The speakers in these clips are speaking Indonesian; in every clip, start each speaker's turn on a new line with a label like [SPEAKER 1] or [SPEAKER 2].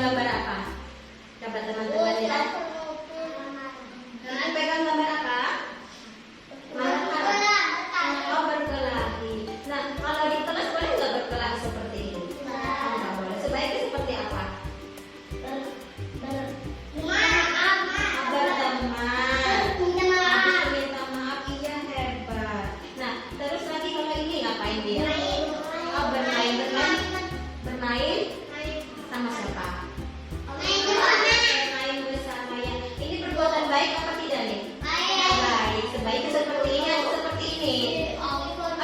[SPEAKER 1] gambar apa? Coba teman-teman lihat. Pegang gambar apa? Oh, berkelahi. Nah, kalau di kelas boleh nggak berkelahi seperti ini? Nggak boleh. Sebaiknya seperti apa? Berteman. Minta maaf, iya hebat. Nah, terus lagi kalau ini ngapain dia? Oh, bermain sama siapa? Bermain bersama ya. Ini perbuatan baik apa tidak nih? Baik. Sebaiknya seperti ini atau seperti ini?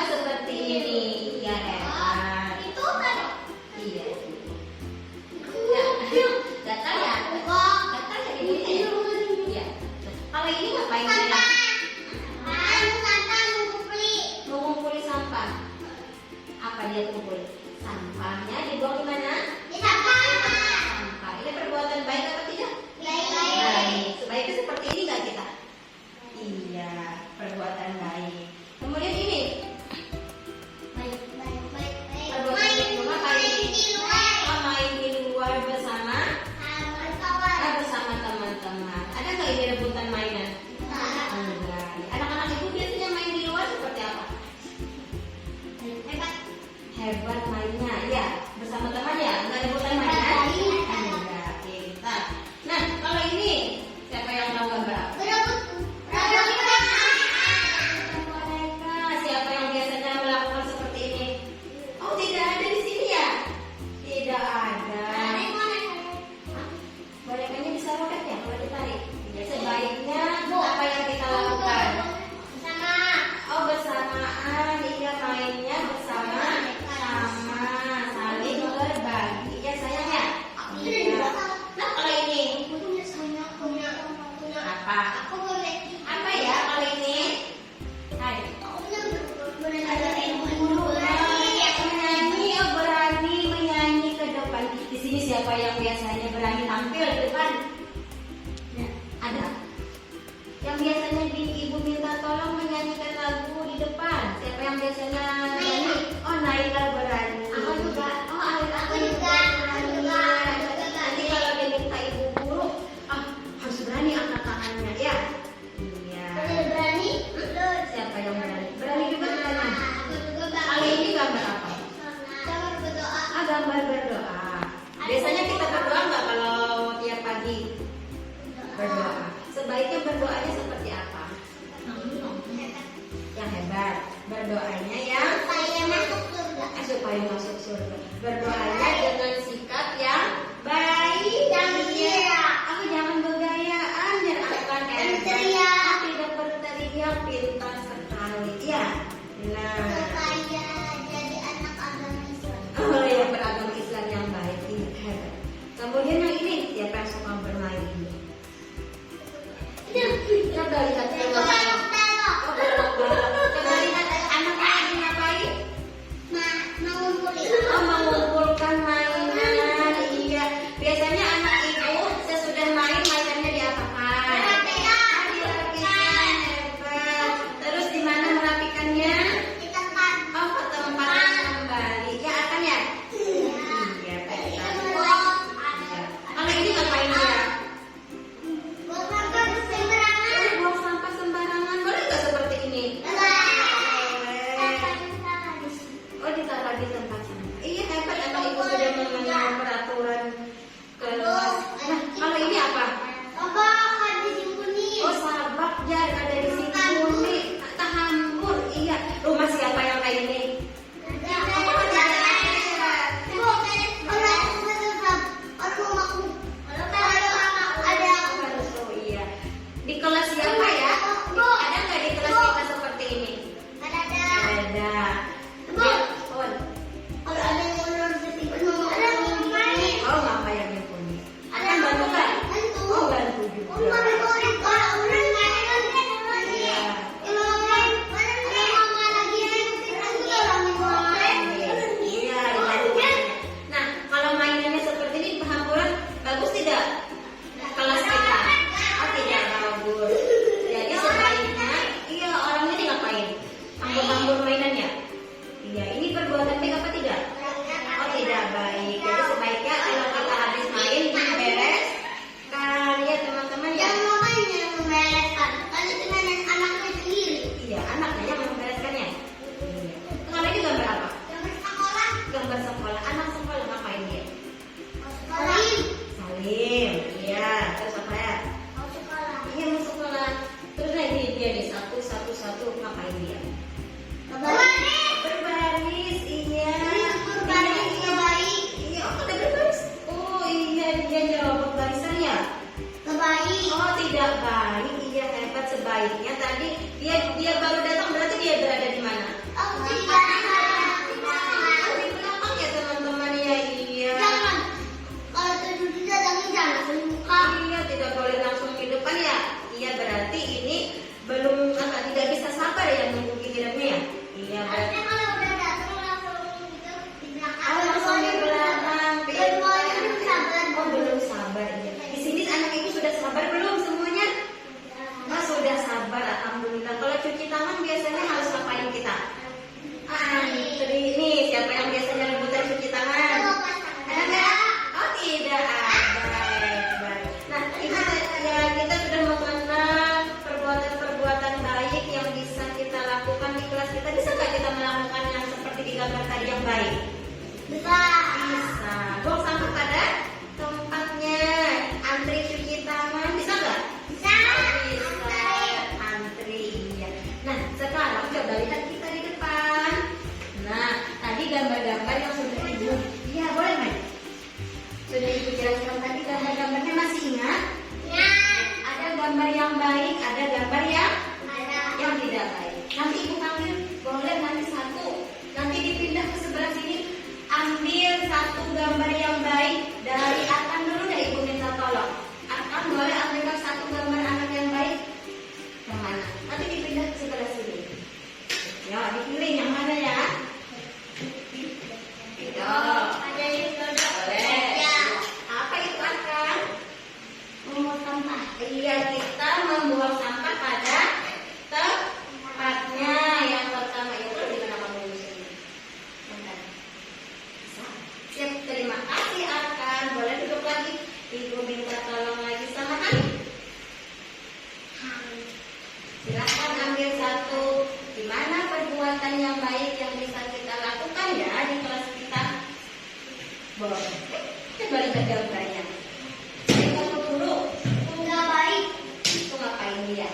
[SPEAKER 1] Seperti ini. Ya hebat. Iya. Gatal ya? Gatal ya ini? Iya. Kalau ini ngapain dia? Mengumpuli sampah. Apa dia kumpul? Sampahnya dibuang di mana? Sampah. Ini perbuatan baik apa tidak? Baik. Sebaiknya seperti ini nggak kita? Iya, perbuatan baik. Kemudian ini perbuatan baik ngapain? Main di luar bersama teman-teman. Ada nggak ini rebutan mainan? Enggak. Anak-anak ibu biasanya main di luar seperti apa? Hebat mainnya, ya bersama teman ya, nggak rebutan mainan? Enggak, pintar. Nah, kalau ini siapa yang tahu gambar apa? Mereka siapa yang biasanya melakukan seperti ini? Oh, tidak ada di sini ya? Tidak ada. Bonekanya bisa robek ya kalau ditarik? Ya, sebaiknya apa yang kita lakukan? Oh, bersamaan, iya mainnya bersama saling berbagi ya sayang ya. Iya. Nah, kalau ini apa? Apa ya kalau ini? Hai. Menyanyi, oh berani menyanyi ke depan. Di sini siapa yang biasanya berani tampil di depan? Ya, ada. Yang biasanya ibu minta tolong menyanyikan lagu di depan. Siapa yang biasanya nyanyi? Oh, Naila berani. Aku juga. Oh, aku juga. Nanti kalau diminta ibu guru, harus berani angkat tangannya ya. Iya. Siapa yang berani? Berani juga berani. Kali ini gambar apa? Gambar berdoa. Biasanya kita berdoa nggak kalau tiap pagi? Berdoa. Sebaiknya berdoanya seperti apa? Yang hebat. Berdoanya yang supaya masuk surga. Berdoanya dengan sikap yang baik. Aku jangan bergayaan dan akan tidak berteriak, pintar sekali. Ya. Nah. Oh ya, beragama Islam yang baik ini hebat. Kemudian yang ini siapa yang suka bermain ini? Coba lihat coba lihat anak lagi ngapain? Mengumpulkan mainan. Iya. Biasanya anak ibu sesudah main mainannya diapakan? Dirapikan. Hebat. Terus di mana merapikannya? Di belakang ya teman-teman ya. Iya. Iya, tidak boleh langsung ke depan ya. Iya, berarti ini belum tidak bisa sabar ya nunggu gilirannya ya. Iya, berarti langsung di belakang. Oh, belum sabar ya. Di sini anak ibu sudah sabar belum semuanya? Oh, sudah sabar, alhamdulillah. Kalau cuci tangan biasanya harus ngapain kita? Ini siapa yang biasanya rebutan cuci tangan? Ada nggak? Oh, tidak ada. Baik. Nah, ini ya kita sudah mengenal perbuatan-perbuatan baik yang bisa kita lakukan di kelas kita. Bisa nggak kita melakukan yang seperti di gambar tadi yang baik? Bisa. Buang sampah pada tempatnya. Antri cuci tangan. Bisa nggak? Bisa. Antri. Ya. Nah, sekarang coba lihat kita di depan. Nah, tadi gambar-gambar yang sudah ibu. Iya, boleh main. Sudah ibu jelaskan tadi gambar-gambarnya, masih ingat? Ingat. Ada gambar yang baik, ada gambar yang tidak baik. Nanti ibu panggil, boleh nanti satu. Nanti dipindah ke sebelah sini. Ambil satu gambar yang baik dari Arkan dulu deh, ibu minta tolong. Arkan boleh ambilkan satu gambar anak yang baik. Yang mana? Nanti dipindah ke sebelah sini. Ya, dipilih yang mana ya? Itu. Boleh. Apa itu Arkan? Membuang sampah. Iya, kita membuang sampah pada tempatnya. Yang pertama itu di mana kamu di sini? Siap, terima kasih Arkan. Boleh duduk lagi. Ibu minta tolong lagi sama Hani. Silahkan ambil satu. Gimana perbuatan yang baik yang bisa kita lakukan ya di kelas kita? Boleh. Coba lihat gambarnya. Kita dulu. Enggak baik. Itu ngapain dia?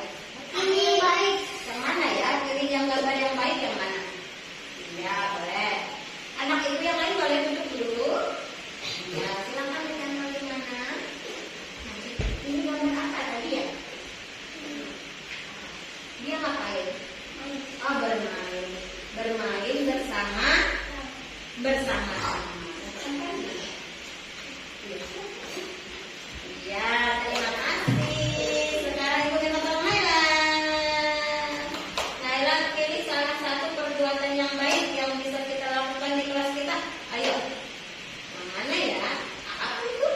[SPEAKER 1] Ini baik. Yang mana ya? Pilih yang gambar yang baik yang mana? Iya, boleh. Anak ibu yang lain boleh duduk dulu. Ya, silakan lihat bagaimana. Ini gambar apa tadi ya? Dia ngapain? Oh, bermain. Bermain bersama. Iya, terima kasih. Sekarang ibu minta tolong Naila. Naila, pilih salah satu perbuatan yang baik yang bisa kita lakukan di kelas kita. Ayo. Yang mana ya? Apa itu?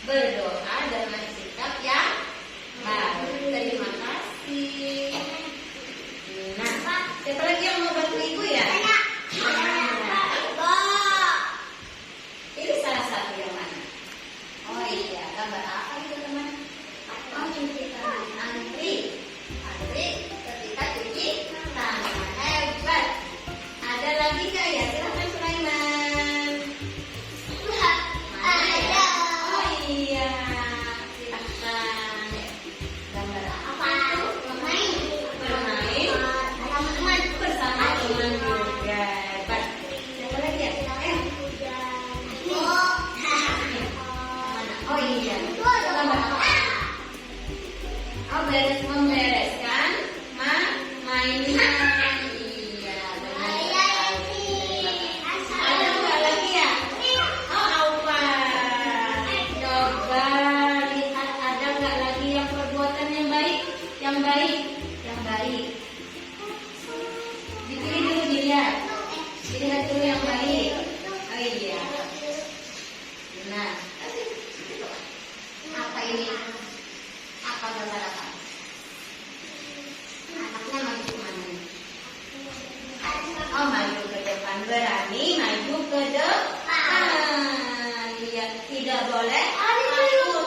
[SPEAKER 1] Berdoa dengan sikap yang baik. Terima kasih. Nah, siapa lagi yang mau bantu ibu ya? Ini salah satu yang mana? Oh iya, gambar apa itu teman? Oh, antri ketika cuci tangan. Hebat. Ada lagi nggak ya? Silakan Sulaiman. Ada. Oh iya, silakan. Gambar apa itu? Bermain bersama teman juga. Hebat. Siapa lagi ya? Oh iya. Gambar apa? Oh, membereskan mainan. Iya, benar. Ada nggak lagi ya? Oh, apa? Coba lihat ada nggak lagi yang perbuatan yang baik? Yang baik. Dipilih dulu dilihat. Dilihat dulu yang baik. Oh iya. Nah, apa ini? Apa gambar apa? Anaknya maju ke mana? Oh, maju ke depan. Berani maju ke depan. Iya, tidak boleh takut.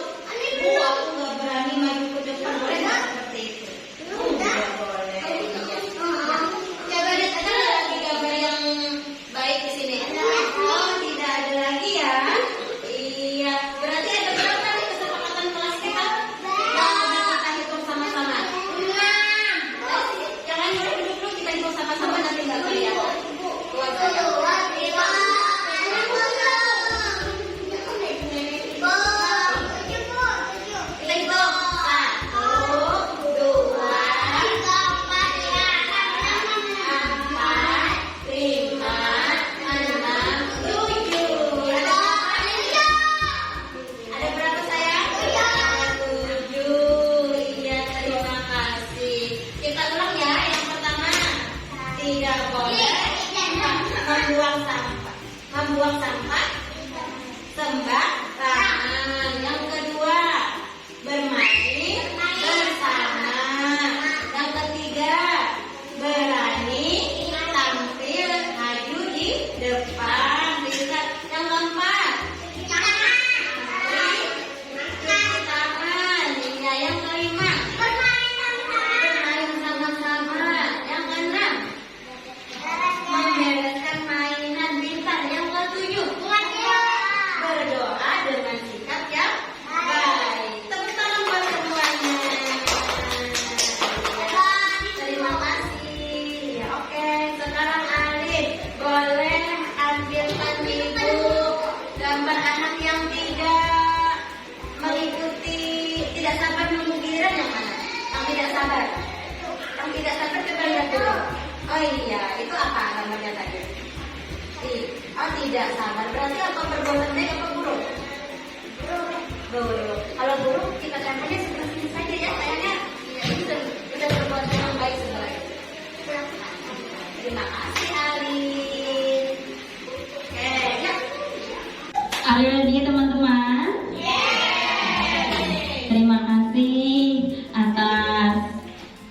[SPEAKER 1] Aku nggak berani maju ke depan. Boleh nggak seperti itu? Tidak boleh. Coba lihat, ada nggak lagi gambar yang baik di sini? Oh, tidak ada lagi ya? Iya, berarti ada berapa nih kesepakatan kelas kita? Kita hitung sama-sama. 6. Yang lain boleh duduk dulu, kita hitung sama-sama nanti nggak kelihatan. 2, 3, 4, 5, 6. Tidak boleh membuang sampah sembarangan. Yang kedua, bermain bersama. Yang ketiga, berani tampil maju di depan. Bisa. Yang keempat, cuci tangan. Ya, yang kelima, bermain sama-sama. Yang keenam, membereskan mainan bintang. Yang ketujuh, berdoa dengan sikap yang baik. Tepuk tangan buat semuanya. Terima kasih. Ya, oke. Sekarang Alif boleh ambilkan ibu gambar anak yang tidak mengikuti, tidak sabar menunggu giliran. Yang mana? Yang tidak sabar. Yang tidak sabar coba lihat dulu. Oh iya, itu apa gambarnya tadi? Oh, tidak sabar. Berarti apa, perbuatan baik apa buruk? Buruk. Kalau buruk kita tempelnya seperti ini saja ya sayangnya. Ini sudah perbuatan yang baik sebenarnya. Terima kasih Ali. Oke, ya.
[SPEAKER 2] Are you ready teman-teman? Terima kasih atas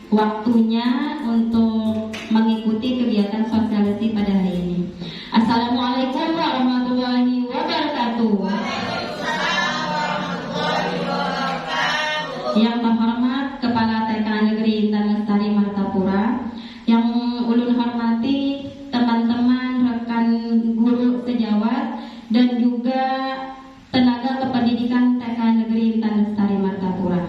[SPEAKER 2] waktunya untuk mengikuti kegiatan sosialisasi pada hari ini. Assalamualaikum warahmatullahi wabarakatuh. Yang terhormat Kepala TK Negeri Intan Lestari Martapura, yang ulun hormati teman-teman rekan guru sejawat dan juga tenaga kependidikan TK Negeri Intan Lestari Martapura.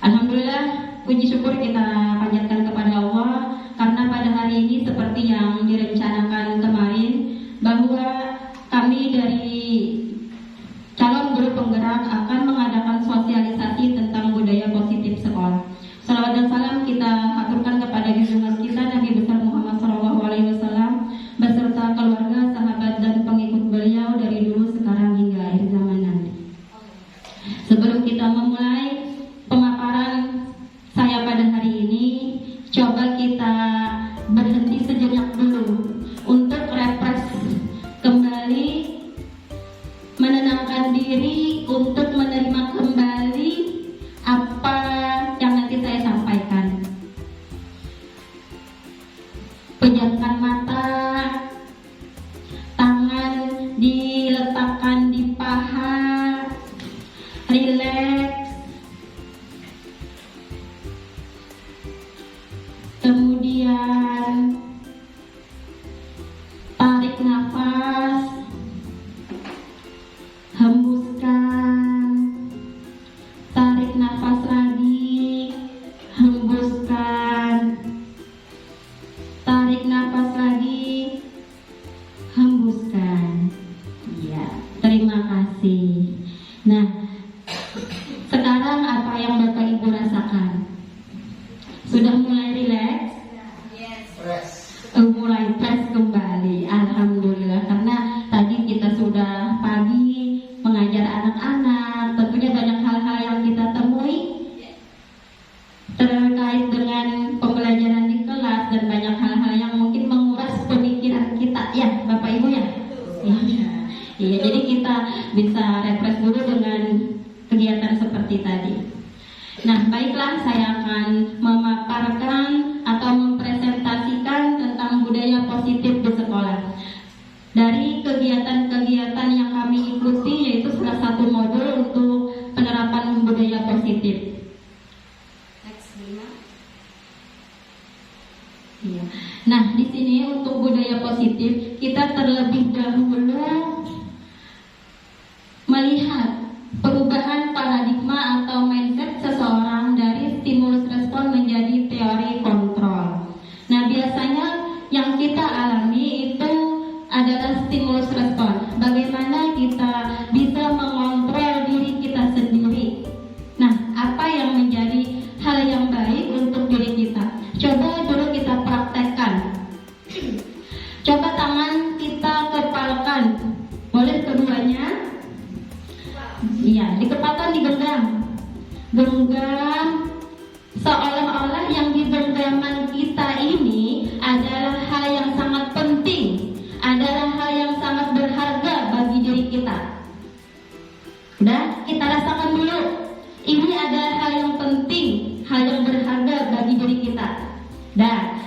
[SPEAKER 2] Alhamdulillah, puji syukur kita panjatkan kepada Allah karena pada hari ini seperti yang direncanakan kemarin bahwa kami dari calon guru penggerak akan mengadakan sosialisasi tentang budaya positif sekolah. Salawat dan salam kita haturkan kepada junjungan kita Nabi besar Muhammad SAW beserta keluarga, sahabat dan pengikut beliau dari dulu, sekarang hingga akhir zaman nanti. Sebelum kita memulai pemaparan saya pada hari ini, coba kita berhenti sejenak dulu untuk refresh kembali, menenangkan diri untuk menerima kembali apa yang nanti saya sampaikan. Pejamkan mata, tangan diletakkan di paha, rileks. Kemudian tarik nafas, hembuskan, tarik nafas lagi, hembuskan, tarik nafas lagi, hembuskan. Ya, terima kasih. Nah, sekarang apa yang Bapak Ibu rasakan? Sudah mulai rileks? Mulai fresh kembali. Alhamdulillah, karena tadi kita sudah pagi mengajar anak-anak. Tentunya banyak hal-hal yang kita temui terkait dengan pembelajaran di kelas dan banyak hal-hal yang mungkin menguras pemikiran kita, ya Bapak Ibu ya. Iya, jadi kita bisa refresh dulu dengan kegiatan seperti tadi. Nah, baiklah, saya akan memaparkan atau mempresentasikan tentang budaya positif di sekolah. Dari kegiatan-kegiatan yang kami ikuti, yaitu salah satu modul untuk penerapan budaya positif.
[SPEAKER 1] Next, Bima.
[SPEAKER 2] Iya. Nah, di sini untuk budaya positif, kita terlebih dahulu melihat perubahan paradigma atau mindset seseorang dari stimulus respon menjadi teori kontrol. Nah, biasanya yang kita alami itu adalah stimulus respon. Bagaimana kita bisa mengontrol diri kita sendiri. Nah, apa yang menjadi hal yang baik untuk diri kita? Coba dulu kita praktekkan. Coba tangan kita kepalkan. Boleh keduanya? Iya, dikepalkan, digenggam. Genggam seolah-olah yang di genggaman kita ini adalah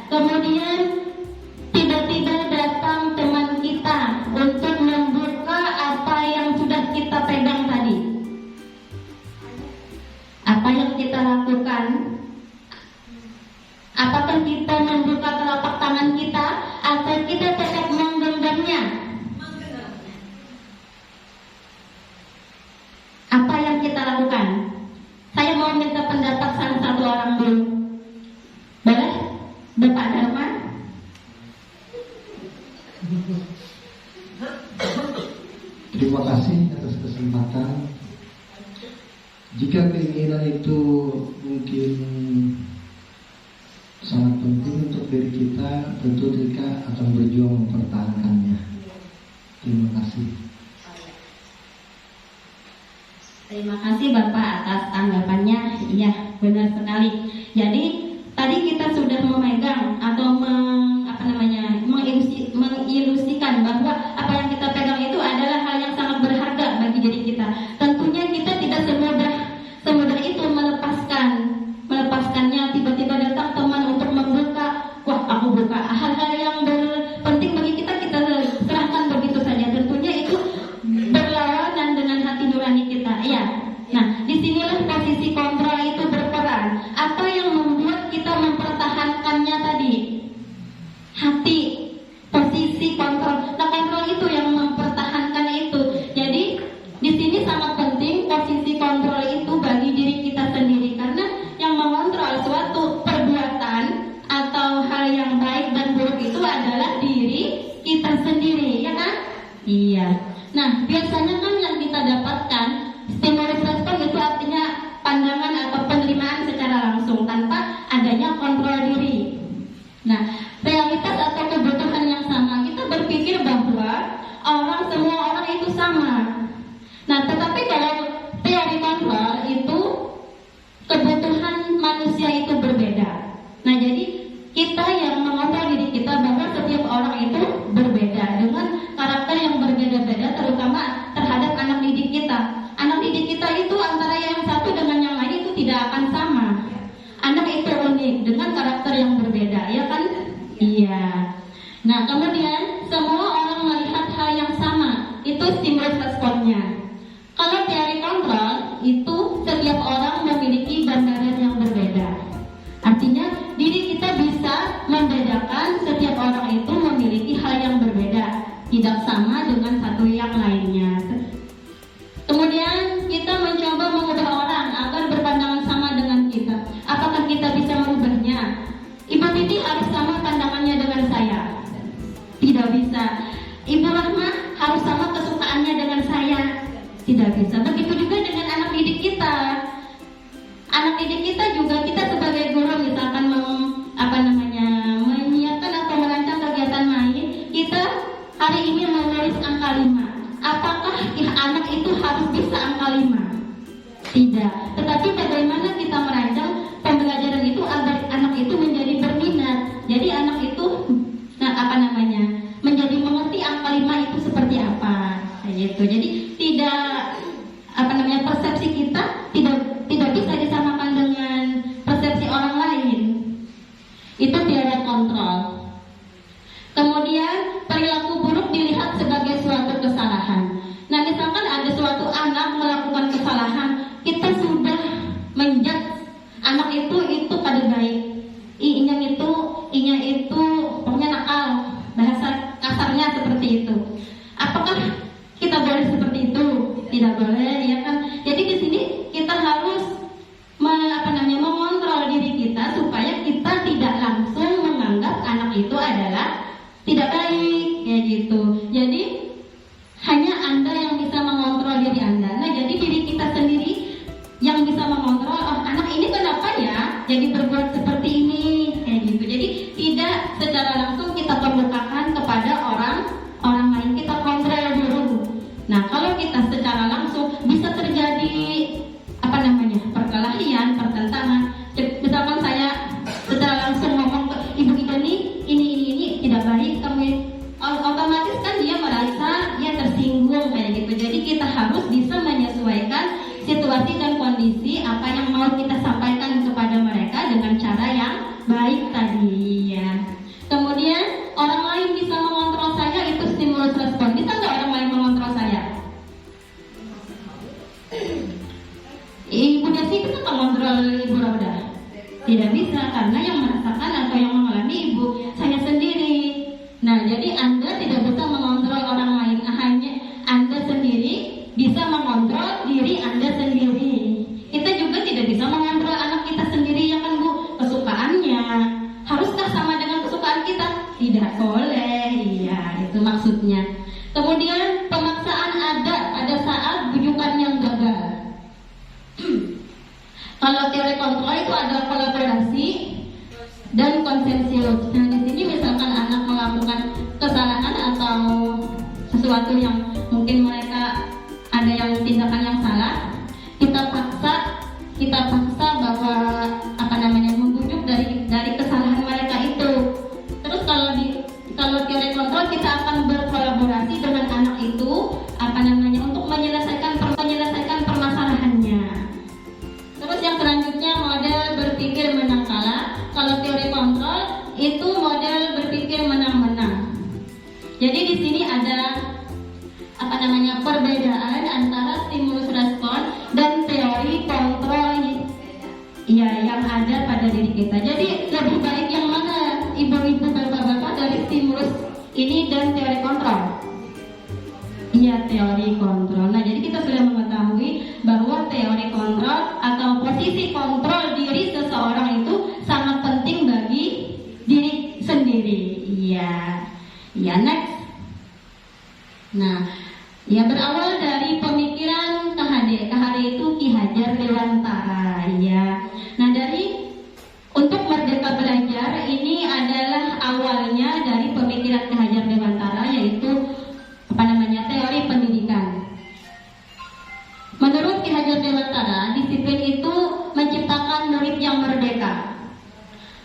[SPEAKER 2] Kemudian tiba-tiba datang teman kita untuk membuka apa yang sudah kita pegang tadi. Apa yang kita lakukan? Apakah kita membuka telapak tangan kita atau kita tetap menggenggamnya? Apa yang kita lakukan? Saya mau minta pendapat salah satu orang dulu. Boleh? Bapak Dharma?
[SPEAKER 3] Terima kasih atas kesempatan. Jika keinginan itu mungkin sangat penting untuk diri kita, tentu kita akan berjuang mempertahankannya. Terima kasih.
[SPEAKER 2] Terima kasih Bapak atas tanggapannya. Iya, benar sekali. Jadi tadi kita sudah memegang atau mengilusikan bahwa apa yang kita pegang itu adalah hal yang sangat berharga bagi diri kita. Tentunya kita tidak semudah itu melepaskannya. Tiba-tiba datang teman untuk membuka, wah aku buka. Hal-hal yang penting bagi kita serahkan begitu saja. Tentunya itu berlawanan dengan hati nurani kita. Ya. Nah, disinilah posisi kontrol itu berperan. Apa yang membuat kita mempertahankannya tadi? Hati, posisi kontrol. Nah, kontrol itu yang mempertahankan itu. Jadi di sini sangat penting posisi kontrol itu bagi diri kita sendiri, karena yang mengontrol suatu perbuatan atau hal yang baik dan buruk itu adalah diri kita sendiri, ya kan? Iya. Nah, biasanya kan yang kita dapatkan stimulus respon itu artinya pandangan atau penerimaan secara langsung tanpa adanya kontrol diri. Nah, realitas atau kebutuhan yang sama, kita berpikir bahwa semua orang itu sama. Nah, tetapi kalau teori kontrol itu kebutuhan manusia itu berbeda. Nah, jadi kita yang mengontrol diri kita bahwa setiap orang itu berbeda dengan karakter yang berbeda-beda, terutama terhadap anak didik kita. Anak didik kita itu antara yang satu dengan yang lain itu tidak akan sama. Anak itu unik dengan karakter yang berbeda, ya kan? Iya. Nah, kemudian semua orang melihat hal yang sama, itu stimulus responnya. Kalau teori kontrol itu setiap orang memiliki gambaran yang berbeda. Artinya diri kita bisa membedakan setiap orang itu memiliki hal yang berbeda, tidak sama dengan satu yang lainnya. Kemudian kita mencoba mengubah orang agar berpandangan sama dengan kita. Apakah kita bisa merubahnya? Ibu Titi harus sama pandangannya dengan saya? Tidak bisa. Ibu Rahma harus sama kesukaannya dengan saya? Tidak bisa. Begitu juga dengan anak didik kita. Anak didik kita juga, kita sebagai guru misalkan menyiapkan atau merancang kegiatan main, kita hari ini menulis angka 5. Apakah anak itu harus bisa angka 5? Tidak. Tetapi bagaimana kita merancang pembelajaran itu agar anak itu menjadi berminat. Jadi anak itu menjadi mengerti angka 5 itu seperti apa. Gitu. Jadi tidak persepsi kita tidak bisa disamakan dengan persepsi orang lain. Itu teori kontrol. Kemudian perilaku buruk dilihat sebagai suatu kesalahan. Nah, misalkan ada suatu anak melakukan kesalahan, kita sudah menjudge anak itu pada baik. Inya itu pokoknya nakal, bahasa kasarnya seperti itu. Apakah kita boleh seperti itu? Tidak boleh, ya kan? Jadi di sini kita harus mengontrol diri kita supaya kita tidak langsung menganggap anak itu adalah tidak baik, kayak gitu. Jadi hanya Anda yang bisa mengontrol diri Anda. Nah, jadi diri kita sendiri yang bisa mengontrol, anak ini kenapa ya jadi berbuat seperti ini, kayak gitu. Jadi tidak secara langsung kita permukakan kepada orang lain, kita kontrol dulu. Nah, kalau kita secara langsung bisa terjadi perkelahian, pertentangan. Misalkan saya secara langsung ngomong ke Ibu Ida nih, ini tidak baik, otomatis kan dia merasa dia tersinggung kayak gitu. Jadi kita harus bisa menyesuaikan situasi dan kondisi apa yang mau kita sampaikan kepada mereka dengan cara yang baik tadi, ya. tidak boleh. Iya, itu maksudnya. Kemudian pemaksaan ada saat bujukan yang gagal. Kalau teori kontrol itu ada kolaborasi dan konsensus. Nah, di sini misalkan anak melakukan kesalahan atau sesuatu yang mungkin mereka ada yang tindakan yang salah, kita paksa bahwa membujuk dari kesalahan mereka itu. Terus kalau teori kontrol kita akan berkolaborasi dengan anak itu untuk menyelesaikan permasalahannya. Terus yang selanjutnya model berpikir menang kalah. Kalau teori kontrol itu model berpikir menang-menang. Jadi di sini ada perbedaan antara stimulus respon dan teori kontrol yang ada pada diri kita. Jadi lebih baik yang mana, ibu-ibu, bapak-bapak, dari stimulus ini dan teori kontrol? Iya, teori kontrol. Nah, jadi kita sudah mengetahui bahwa teori kontrol atau posisi kontrol diri seseorang itu sangat penting bagi diri sendiri. Iya, next. Nah, berawal dari pemikiran KHD itu Ki Hajar Dewantara. Nah, untuk Merdeka Belajar ini adalah awalnya dari pemikiran Ki Hajar Dewantara, yaitu teori pendidikan. Menurut Ki Hajar Dewantara, disiplin itu menciptakan murid yang merdeka.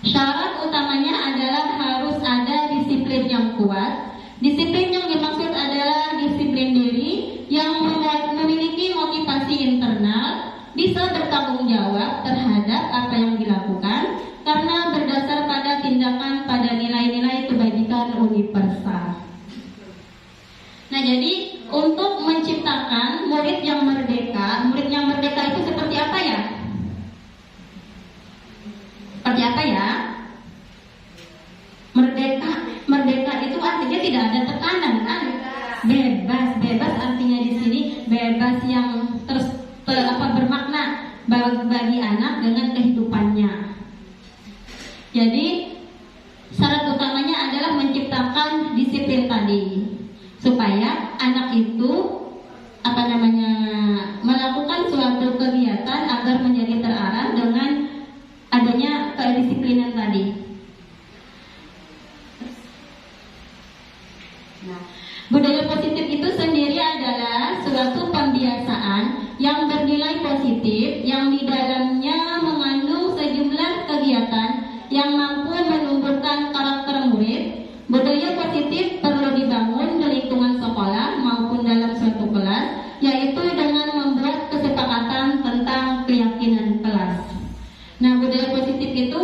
[SPEAKER 2] Syarat utamanya adalah harus ada disiplin yang kuat. Disiplin yang dimaksud adalah disiplin diri yang memiliki motivasi internal, bisa bertanggung jawab terhadap apa yang dilakukan karena berdasar pada tindakan pada nilai-nilai kebajikan universal. Nah, jadi untuk menciptakan murid yang merdeka itu seperti apa ya? Seperti apa ya? Merdeka itu artinya tidak ada tekanan kan? Bebas artinya di sini bebas yang bermakna bagi anak dengan kehidupannya. Jadi syarat utamanya adalah menciptakan disiplin tadi supaya anak itu melakukan suatu kegiatan agar menjadi terarah dengan adanya kedisiplinan tadi. Nah, budaya positif itu sendiri adalah suatu pembiasaan yang bernilai positif yang di dalamnya mengandung sejumlah kegiatan yang mampu menumbuhkan karakter murid. Budaya positif perlu dibangun di lingkungan sekolah maupun dalam suatu kelas, yaitu dengan membuat kesepakatan tentang keyakinan kelas. Nah, budaya positif itu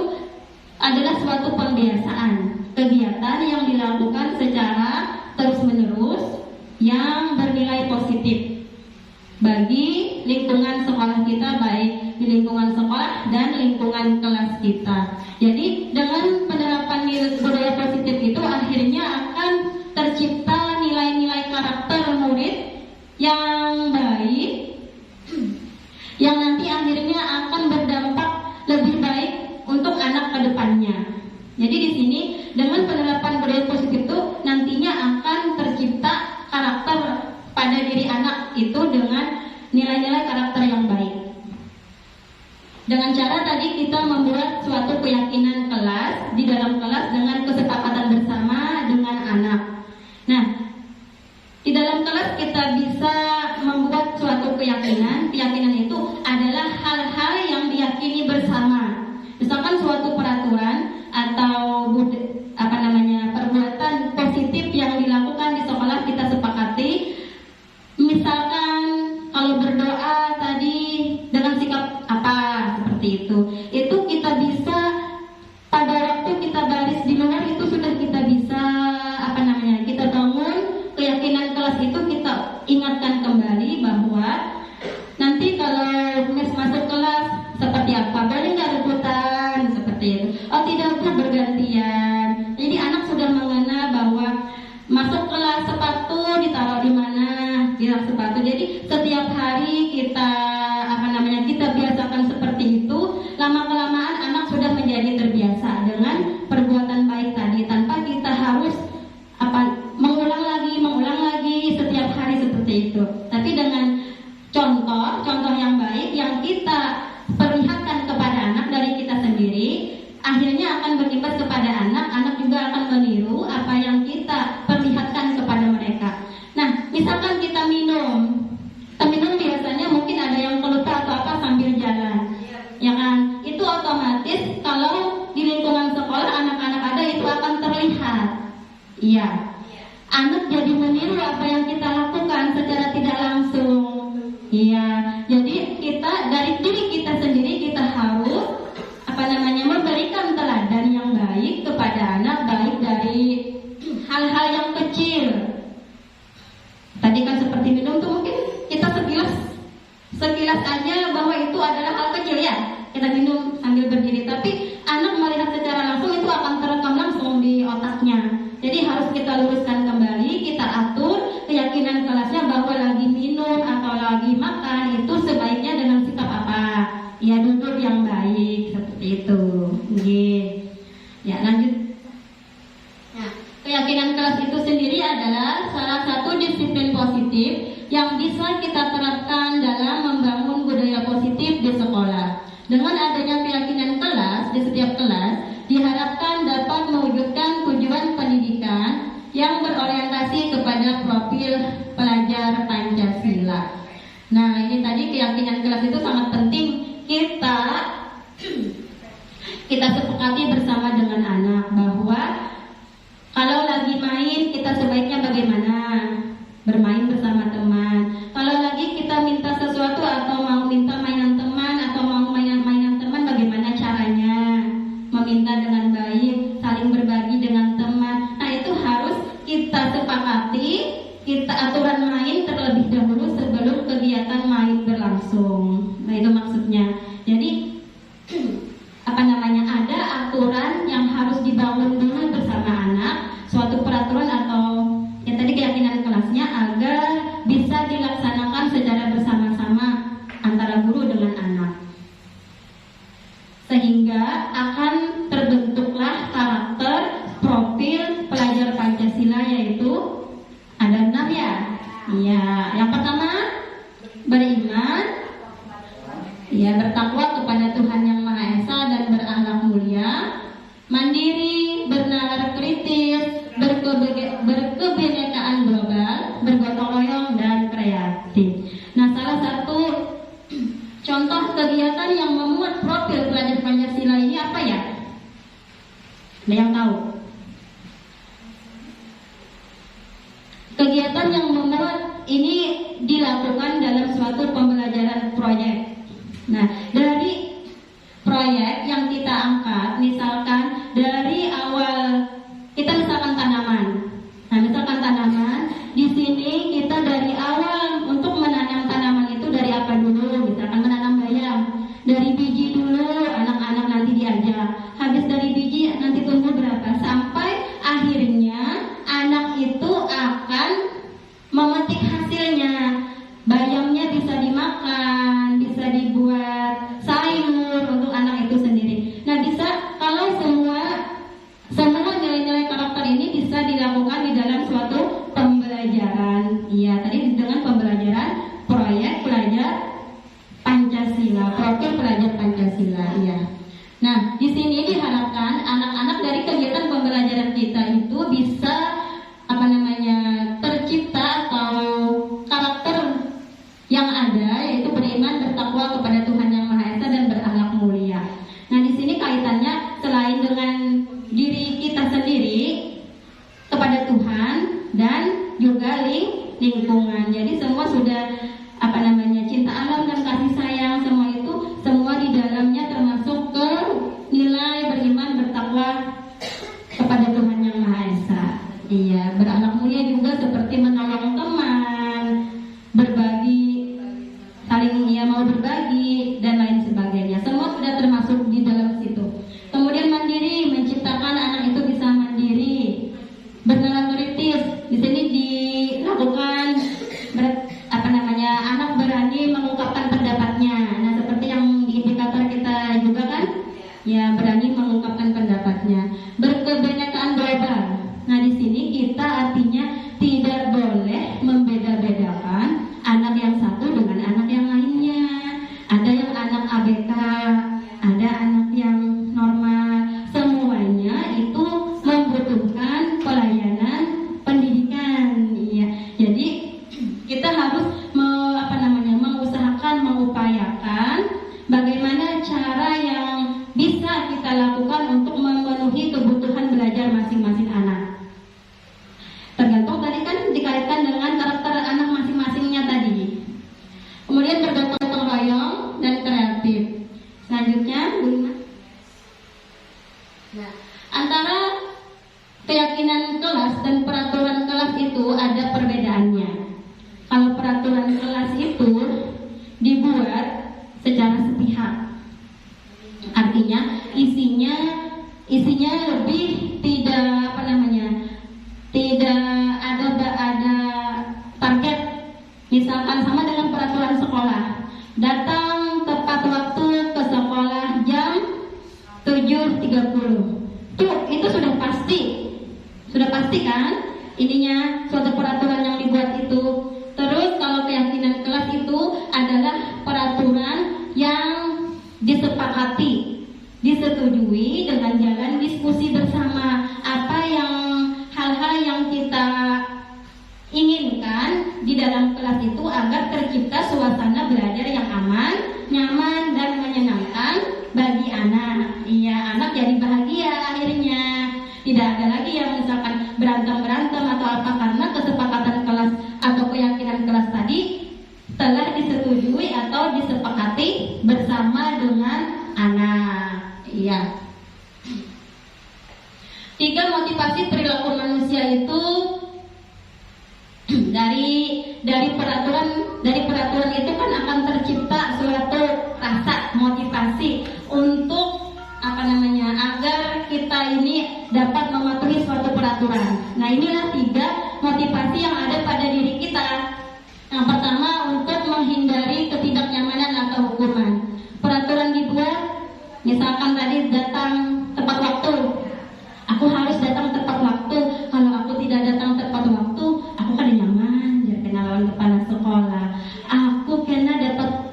[SPEAKER 2] adalah suatu pembiasaan, kegiatan yang dilakukan secara terus-menerus yang bernilai positif bagi lingkungan sekolah kita, baik di lingkungan sekolah dan lingkungan kelas kita. Jadi dengan penerapan budaya positif itu akhirnya akan tercipta nilai-nilai karakter murid yang baik, yang nanti akhirnya akan berdampak lebih baik untuk anak ke depannya. Jadi di sini dengan penerapan budaya positif itu nantinya akan tercipta karakter pada diri anak itu dengan nilai-nilai karakter yang baik. Dengan cara tadi kita membuat suatu keyakinan kelas di dalam kelas dengan kesepakatan bersama dengan anak. Nah, di dalam kelas kita bisa membuat suatu keyakinan. Keyakinan itu adalah hal-hal yang diyakini bersama. Misalkan suatu peraturan atau perbuatan positif yang dilakukan di sekolah kita sepakati. Misalkan kalau berdoa tadi dengan sikap apa seperti itu kita bisa pada waktu kita baris di luar itu sudah kita bisa kita bangun keyakinan kelas itu, kita ingatkan kembali bahwa nanti kalau masuk kelas seperti apa, boleh nggak rebutan seperti itu. Oh tidak, bergantian. Jadi anak sudah mengenal bahwa masuk kelas sepatu ditaruh di mana, di rak sepatu. Jadi setiap hari kita kita biasakan seperti itu. Lama kelamaan anak sudah menjadi terbiasa dengan perbuatan baik tadi tanpa kita harus Iya. Anak jadi meniru apa yang kita lakukan secara tidak langsung. Iya. Jadi kita dari diri kita sendiri kita harus memberikan teladan yang baik kepada anak, baik dari hal-hal yang kecil. Tadi kan seperti minum tuh mungkin kita sekilas aja bahwa itu adalah hal kecil ya. Kita minum sambil berdiri, tapi anak melihat secara langsung itu akan terekam langsung di otaknya. Jadi harus kita luruskan kembali, kita atur keyakinan kelasnya bahwa lagi minum atau lagi makan itu sebaiknya dengan sikap apa? Ya duduk yang baik seperti itu. Ya lanjut. Nah, keyakinan kelas itu sendiri adalah salah satu disiplin positif yang bisa kita terapkan dalam membangun budaya positif di sekolah. Dengan adanya keyakinan kelas di setiap kelas, diharapkan dapat mewujudkan tujuan pendidikan yang berorientasi kepada profil pelajar Pancasila. Nah, ini tadi keyakinan kelas itu sangat penting kita sepakati bersama dengan anak bahwa kalau lagi main kita sebaiknya bagaimana? Bermain bersama teman. Kalau lagi kita minta sesuatu atau mau minta mainan teman atau mau mainan teman, bagaimana caranya? Meminta dengan baik, saling berbagi dengan teman. Nah, itu harus kita sepakati, kita aturan main terlebih dahulu sebelum kegiatan main berlangsung. Nah, itu maksudnya. Jadi ada aturan yang harus dibangun dulu bersama anak, suatu peraturan atau yang tadi keyakinan kelasnya agar bisa dilaksanakan secara bersama-sama antara guru dengan anak, sehingga akan terbentuklah karakter profil pelajar Pancasila, yaitu ada 6 ya. Iya, yang pertama beriman, ya bertakwa kepada Tuhan Yang Maha Esa dan berakhlak mulia, mandiri, bernalar kritis, berkebinekaan global, bergotong royong dan kreatif. Nah, salah satu contoh kegiatan yang memuat profil pelajar Pancasila ini apa ya? Ada yang tahu? Kegiatan yang memuat ini dilakukan dalam suatu pembelajaran proyek. Nah, dari proyek yang kita angkat, misalkan dari awal kita misalkan tanaman. Nah, misalkan tanaman, di sini kita dari awal untuk menanam tanaman itu dari apa dulu? Misalkan menanam bayam, dari biji dulu, anak-anak nanti diajak. Habis dari biji nanti tumbuh berapa? Sampai akhirnya anak itu akan memetik hasilnya. Bayamnya bisa dimakan, bisa dibuat sayur untuk anak itu sendiri. Nah, bisa kalau semua nilai-nilai karakter ini bisa dilakukan di dalam suatu pembelajaran. Iya, tadi dengan pembelajaran proyek pelajar Pancasila, profil pelajar Pancasila. Iya. Nah, di sini diharapkan anak-anak dari kegiatan pembelajaran kita itu bisa tercipta atau karakter yang ada, yaitu beriman, bertakwa kepada Tuhan Yang Maha Esa dan berakhlak mulia. Nah, di sini kaitannya selain dengan diri kita sendiri kepada Tuhan dan juga lingkungan. Jadi semua sudah cinta alam dan kasih sayang, semua di dalamnya termasuk ke nilai beriman, bertakwa kepada Tuhan Yang Maha Esa. Iya, berakhlak mulia juga seperti menolong teman, berbagi, saling mau berbagi dan lain sebagainya. Semua sudah termasuk di dalam situ. Kemudian mandiri, menciptakan anak itu bisa mandiri. Bernalar kritis, di sini dilakukan anak berani mengungkapkan pendapatnya. Nah, seperti yang di indikator kita juga kan, ya berani mengungkapkan pendapatnya. Berkebinekaan global. Nah, di sini kita artinya tidak boleh membeda-bedakan anak yang satu dengan anak yang lainnya. Ada yang anak ABK, ada anak yang normal. Semuanya itu membutuhkan pelayanan pendidikan. Iya. Jadi kita harus mengupayakan bagaimana cara yang bisa kita lakukan untuk memenuhi kebutuhan belajar masing-masing anak. keyakinan kelas dan peraturan kelas itu ada perbedaannya. Kalau peraturan kelas itu dibuat secara sepihak, artinya isinya lebih tidak tidak ada target. Misalkan sama dengan peraturan sekolah, datang tepat waktu ke sekolah jam 7.30. Itu sudah pasti kan ininya suatu peraturan yang dibuat itu. Terus kalau keyakinan kelas itu adalah peraturan yang disepakati, disetujui dengan jalan diskusi bersama. Hal-hal yang kita inginkan di dalam kelas itu agar tercipta suasana belajar yang aman, nyaman, dan menyenangkan bagi anak. Iya, anak jadi bahagia akhirnya. Tidak ada lagi yang misalkan berantem atau apa, karena kesepakatan kelas atau keyakinan kelas tadi telah disetujui atau disepakati bersama dengan anak. Iya. 3 motivasi perilaku manusia itu dari peraturan itu kan akan tercipta suatu rasa motivasi untuk agar kita ini dapat mematuhi suatu peraturan. Nah, inilah 3 motivasi yang ada pada diri kita. Yang pertama, untuk menghindari ketidaknyamanan atau hukuman. Peraturan dibuat, misalkan tadi datang tepat waktu. Aku harus datang tepat waktu. Kalau aku tidak datang tepat waktu, aku kan nyaman jadi kenalan kepala sekolah. Aku kena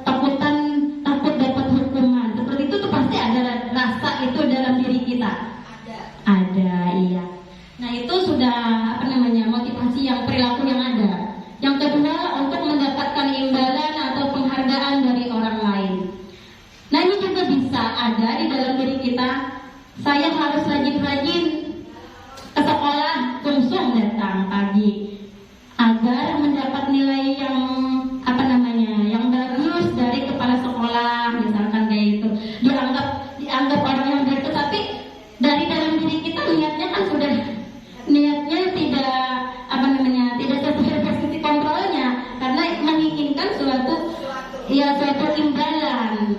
[SPEAKER 2] takut dapat hukuman. Seperti itu tuh pasti ada rasa itu dalam diri kita. Ada, iya. Nah, itu sudah motivasi yang perilaku yang ada. Yang kedua, untuk mendapatkan imbalan atau penghargaan dari orang lain. Nah, ini juga bisa ada di dalam diri kita. Saya harus rajin-rajin ke sekolah, langsung datang pagi agar mendapat nilai yang yang bagus dari kepala sekolah, misalkan kayak itu. Dianggap orang yang baik, tapi dari dalam diri kita niatnya tidak sesuai posisi kontrolnya, karena menginginkan suatu imbalan.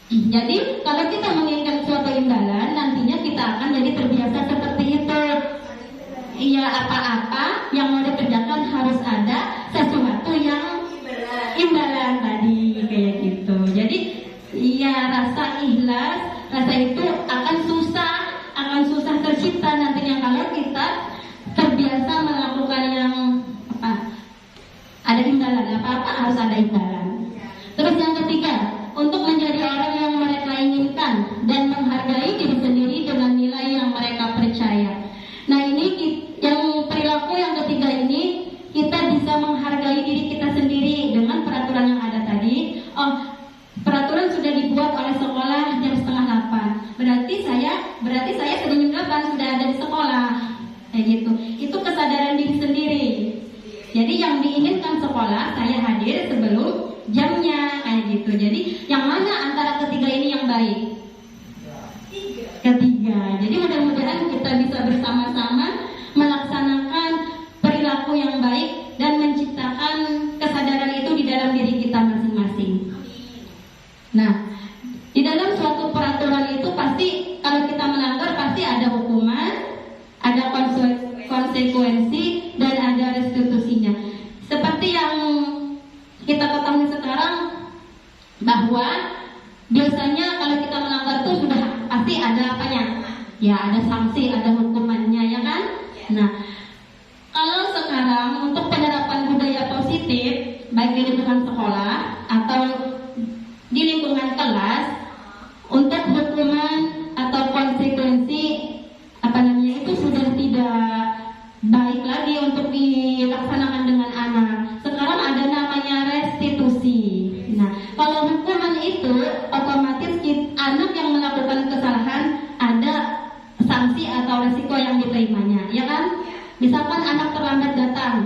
[SPEAKER 2] Jadi kalau kita menginginkan suatu imbalan, nantinya kita akan jadi terbiasa seperti itu. Iya, apa-apa yang mau dikerjakan harus ada sesuatu yang imbalan tadi kayak gitu. Jadi rasa ikhlas, rasa itu akan susah tercipta nantinya kalau kita terbiasa melakukan yang ada imbalan, apa-apa harus ada imbalan. Terus yang ketiga, untuk menjadi orang yang mereka inginkan dan menghargai diri sendiri dengan nilai yang mereka percaya. Nah, ini yang perilaku yang ketiga ini, kita bisa menghargai diri kita sendiri dengan peraturan yang ada tadi. Peraturan sudah dibuat oleh sekolah jam 7:30. Berarti saya jam 8 sudah ada di sekolah. Kayak gitu. Itu kesadaran diri sendiri. Jadi yang diinginkan sekolah, saya hadir sebelum jamnya, kayak gitu. Jadi yang mana antara ketiga ini yang baik? Ketiga. Jadi mudah-mudahan kita bisa bersama-sama melaksanakan perilaku yang baik dan menciptakan kesadaran itu di dalam diri kita masing-masing. Nah, di dalam suatu peraturan itu pasti kalau kita melanggar pasti ada hukuman, ada konsekuensi, dan ada restitusinya. Seperti yang kita ketahui sekarang, bahwa biasanya kalau kita melanggar itu sudah pasti ada apanya? Ya, ada sanksi, ada hukumannya, ya kan? Nah, kalau sekarang untuk penerapan budaya positif, baik di lingkungan sekolah atau di lingkungan kelas, untuk hukuman atau konsekuensi itu sudah tidak baik lagi untuk dilaksanakan dengan anak. Sekarang ada namanya restitusi. Nah, kalau hukuman itu otomatis anak yang melakukan kesalahan ada sanksi atau resiko yang diterimanya, ya kan? Misalkan anak terlambat datang,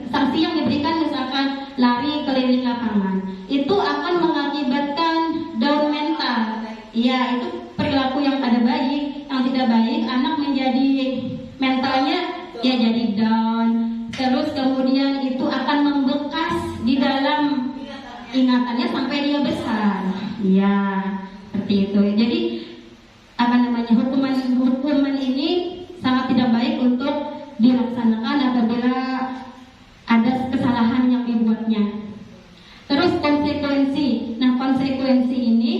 [SPEAKER 2] sanksi yang diberikan misalkan lari keliling lapangan, itu akan mengakibatkan down mental. Iya, itu perilaku yang ada baik, yang tidak baik anak menjadi mentalnya ya jadi down. Terus kemudian itu akan membekas di dalam ingatannya sampai dia besar. Ya, seperti itu. Jadi hukuman ini sangat tidak baik untuk dilaksanakan apabila ada kesalahan yang dibuatnya. Terus konsekuensi. Nah, konsekuensi ini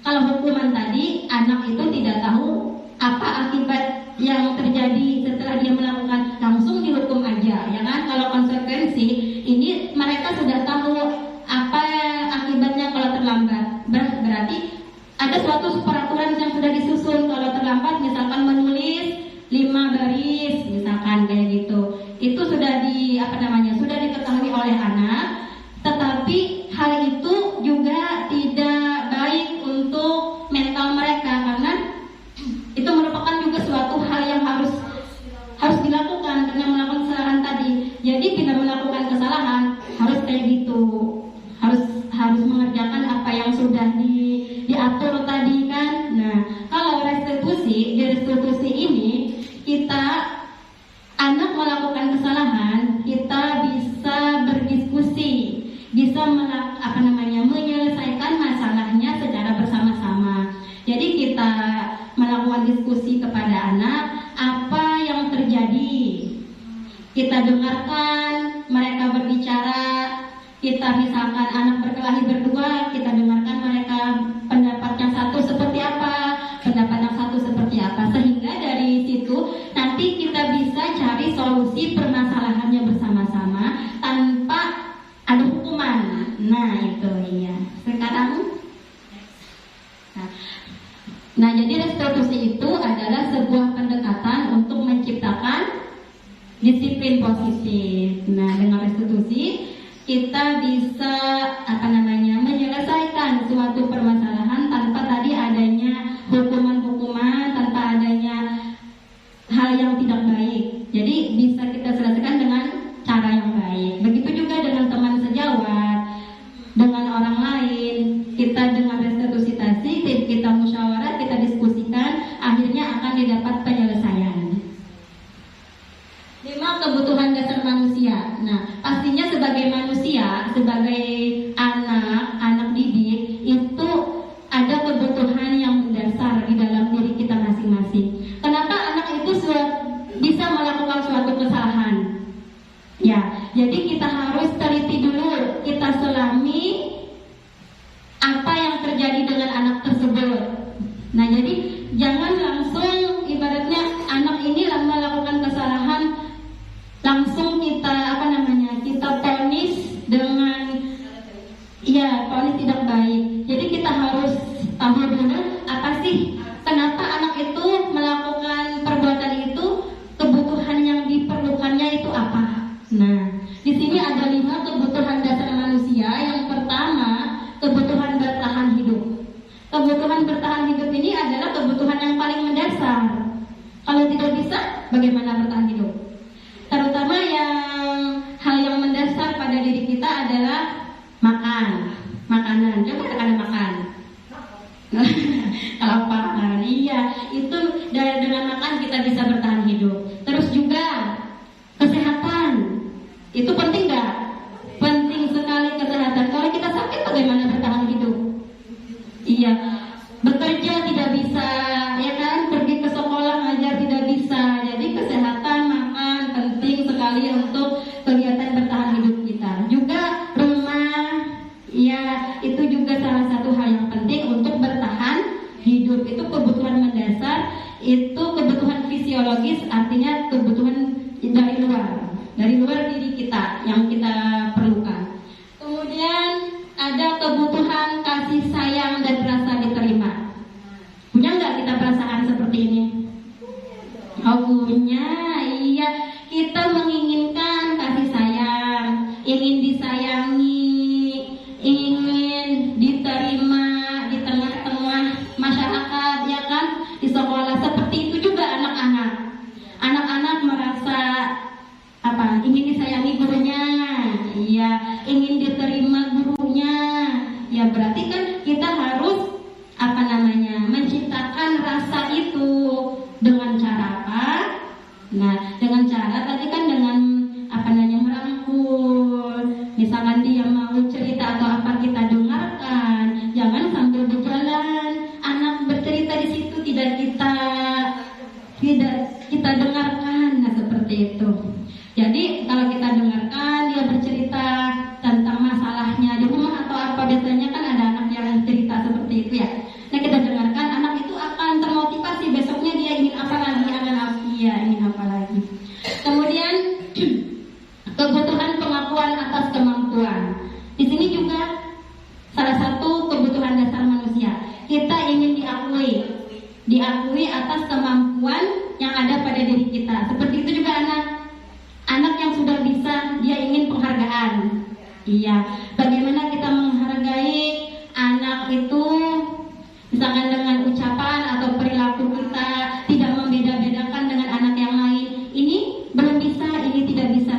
[SPEAKER 2] kalau hukuman tadi anak itu tidak tahu apa akibat yang terjadi setelah dia melakukan, langsung dihukum aja, ya kan? Kalau konsekuensi ini mereka sudah tahu apa akibatnya kalau terlambat. Berarti ada suatu peraturan yang sudah disusun. Kalau terlambat misalkan menulis 5 baris misalkan kayak gitu, itu sudah sudah diketahui oleh anak. Tetapi hal itu juga tidak baik untuk mental mereka, karena itu merupakan juga suatu hal yang harus dilakukan karena melakukan kesalahan tadi. Jadi tidak melakukan kesalahan harus kayak gitu, harus mengerjakan apa yang sudah diatur tadi kan. Nah, kalau restitusi ini anak melakukan kesalahan, kita bisa berdiskusi, bisa menyelesaikan masalahnya secara bersama-sama. Jadi kita melakukan diskusi kepada anak, apa yang terjadi, kita dengarkan mereka berbicara. Kita misalkan anak berkelahi berdua, kita dengarkan mereka pendapat yang satu seperti apa, pendapat yang satu seperti apa, sehingga dari situ nanti kita bisa cari solusi permasalahannya bersama-sama tanpa ada hukuman. Nah itu iya. Sekarang, nah jadi restitusi itu adalah sebuah pendekatan untuk menciptakan disiplin positif. Nah dengan restitusi kita bisa menyelesaikan suatu permasalahan tanpa tadi adanya hukuman-hukuman, tanpa adanya hal yang tidak baik. Jadi bisa kita selesaikan dengan cara yang baik. Begitu juga dengan teman sejawat, dengan orang lain. Kita dengan restitusi tadi, kita musyawarah, kita diskusikan, akhirnya akan didapat penyelesaian. 5 kebutuhan dasar manusia. Nah, pastinya sebagai manusia, sebagai anak didik, itu ada kebutuhan yang mendasar di dalam diri kita masing-masing. Kenapa anak itu bisa melakukan suatu kesalahan? Ya, jadi kita harus teliti dulu, kita selami apa yang terjadi dengan anak tersebut. Nah, jadi jangan langsung ibaratnya anak ini melakukan kesalahan langsung kita ponis dengan ponis tidak baik. Jadi kita harus tahu dulu apa sih kenapa anak itu melakukan perbuatan itu, kebutuhan yang diperlukannya itu apa. Nah, di sini ada 5 kebutuhan dasar manusia. Yang pertama, kebutuhan bertahan hidup. Kebutuhan bertahan hidup ini adalah kebutuhan yang paling mendasar. Kalau tidak bisa, bagaimana bertahan hidup? Terutama hal yang mendasar pada diri kita adalah makanan. Coba katakan makan. Kalau makan, iya, itu dengan makan kita bisa bertahan hidup. Terus juga kesehatan, itu penting nggak? Penting sekali kesehatan. Kalau kita sakit, bagaimana bertahan hidup? Iya, bekerja tidak bisa, ya kan? Pergi ke sekolah ngajar tidak bisa. Jadi kesehatan, makan penting sekali untuk kegiatan bertahan hidup kita. Juga rumah, ya itu juga salah satu hal yang penting untuk bertahan hidup. Itu kebutuhan mendasar, itu kebutuhan fisiologis, artinya kebutuhan dari luar diri kita yang kita perlukan. Kemudian ada kebutuhan kasih sayang dan rasa diterima. Punya nggak kita perasaan seperti ini? Oh punya, iya. Kita menginginkan kasih sayang, ingin disayangi, ingin diterima di tengah-tengah masyarakat, ya kan? Di sekolah seperti itu juga anak-anak. Anak-anak merasa ingin disayangi gurunya, iya, ingin diterima gurunya. Ya berarti kan kita harus menciptakan rasa itu dengan kita dengarkan. Nah, seperti itu. Jadi kalau kita dengarkan dia bercerita tentang masalahnya di rumah atau apa, biasanya kan ada anak yang cerita seperti itu ya. Nah, kita dengarkan, anak itu akan termotivasi, besoknya dia ingin apa lagi, ingin apa lagi. Kemudian kebutuhan pengakuan atas kemampuan. Di sini juga salah satu kebutuhan dasar manusia. Kita ingin diakui atas kemampuan yang ada pada diri kita. Seperti itu juga anak yang sudah bisa, dia ingin penghargaan. Iya, bagaimana kita menghargai anak itu, misalkan dengan ucapan atau perilaku kita tidak membeda-bedakan dengan anak yang lain. Ini belum bisa, ini tidak bisa.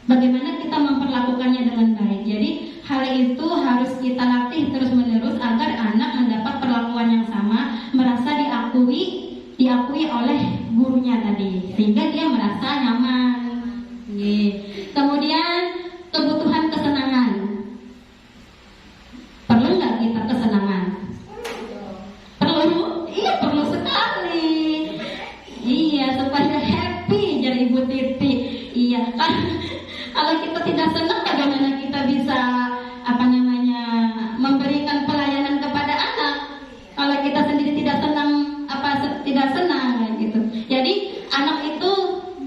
[SPEAKER 2] Bagaimana kita memperlakukannya dengan baik. Jadi hal itu harus kita latih terus-menerus agar anak mendapat perlakuan yang sama, merasa diakui oleh gurunya tadi, sehingga dia merasa nyaman. Kemudian kebutuhan kesenangan. Perlu nggak kita kesenangan? Perlu? Iya, perlu sekali. Iya, supaya happy jadi Ibu Titi. Iya kan? Kalau kita tidak senang, bagaimana kita bisa memberikan pelayanan kepada anak? Kalau kita sendiri tidak senang gitu. Jadi anak itu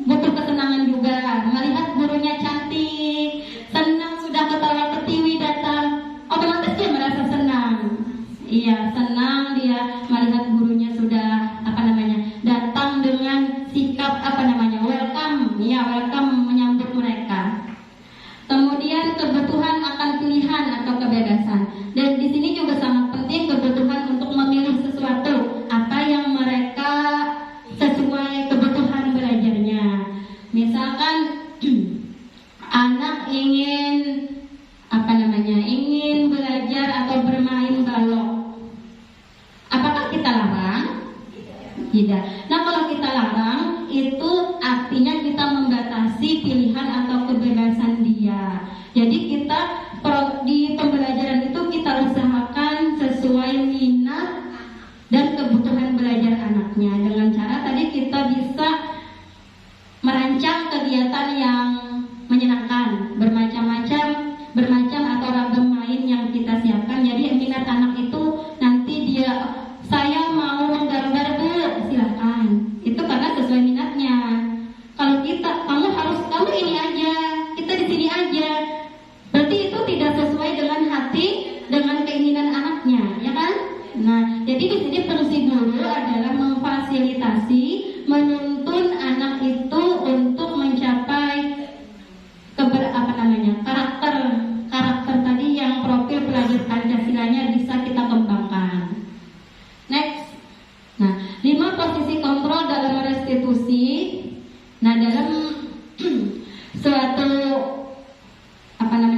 [SPEAKER 2] butuh kesenangan juga. Melihat gurunya cantik, senang, sudah ketawa ketiwi datang, otomatis dia merasa senang. Iya, senang dia melihat gurunya sudah datang dengan sikap welcome. Iya, welcome menyambut mereka. Kemudian kebutuhan akan pilihan atau kebebasan. Dan di sini juga sangat penting kebutuhan untuk memilih sesuatu apa yang mereka sesuai kebutuhan belajarnya. Misalkan anak ingin ingin belajar atau bermain balok. Apakah kita larang? Tidak. Nah, kalau kita larang, itu artinya kita membatasi pilihan atau kebebasan dia. Jadi kita di pembelajaran itu kita usahakan sesuai minat dan kebutuhan belajar anaknya. Dengan cara tadi kita bisa merancang kegiatan yang menyenangkan, bermacam atau ragam main yang kita siapkan. Jadi minat anak itu nanti dia, saya mau menggambar Bu, silahkan. Itu karena sesuai minatnya. Kalau kamu ini aja, kita di sini aja, berarti itu tidak sesuai dengan hati, dengan keinginan anaknya, ya kan? Nah, jadi di sini fungsi guru adalah memfasilitasi, menuntun anak itu untuk mencapai karakter tadi yang profil pelajar Pancasilanya bisa kita kembangkan. Next. Nah, 5 posisi kontrol dalam restitusi. Nah, dalam suatu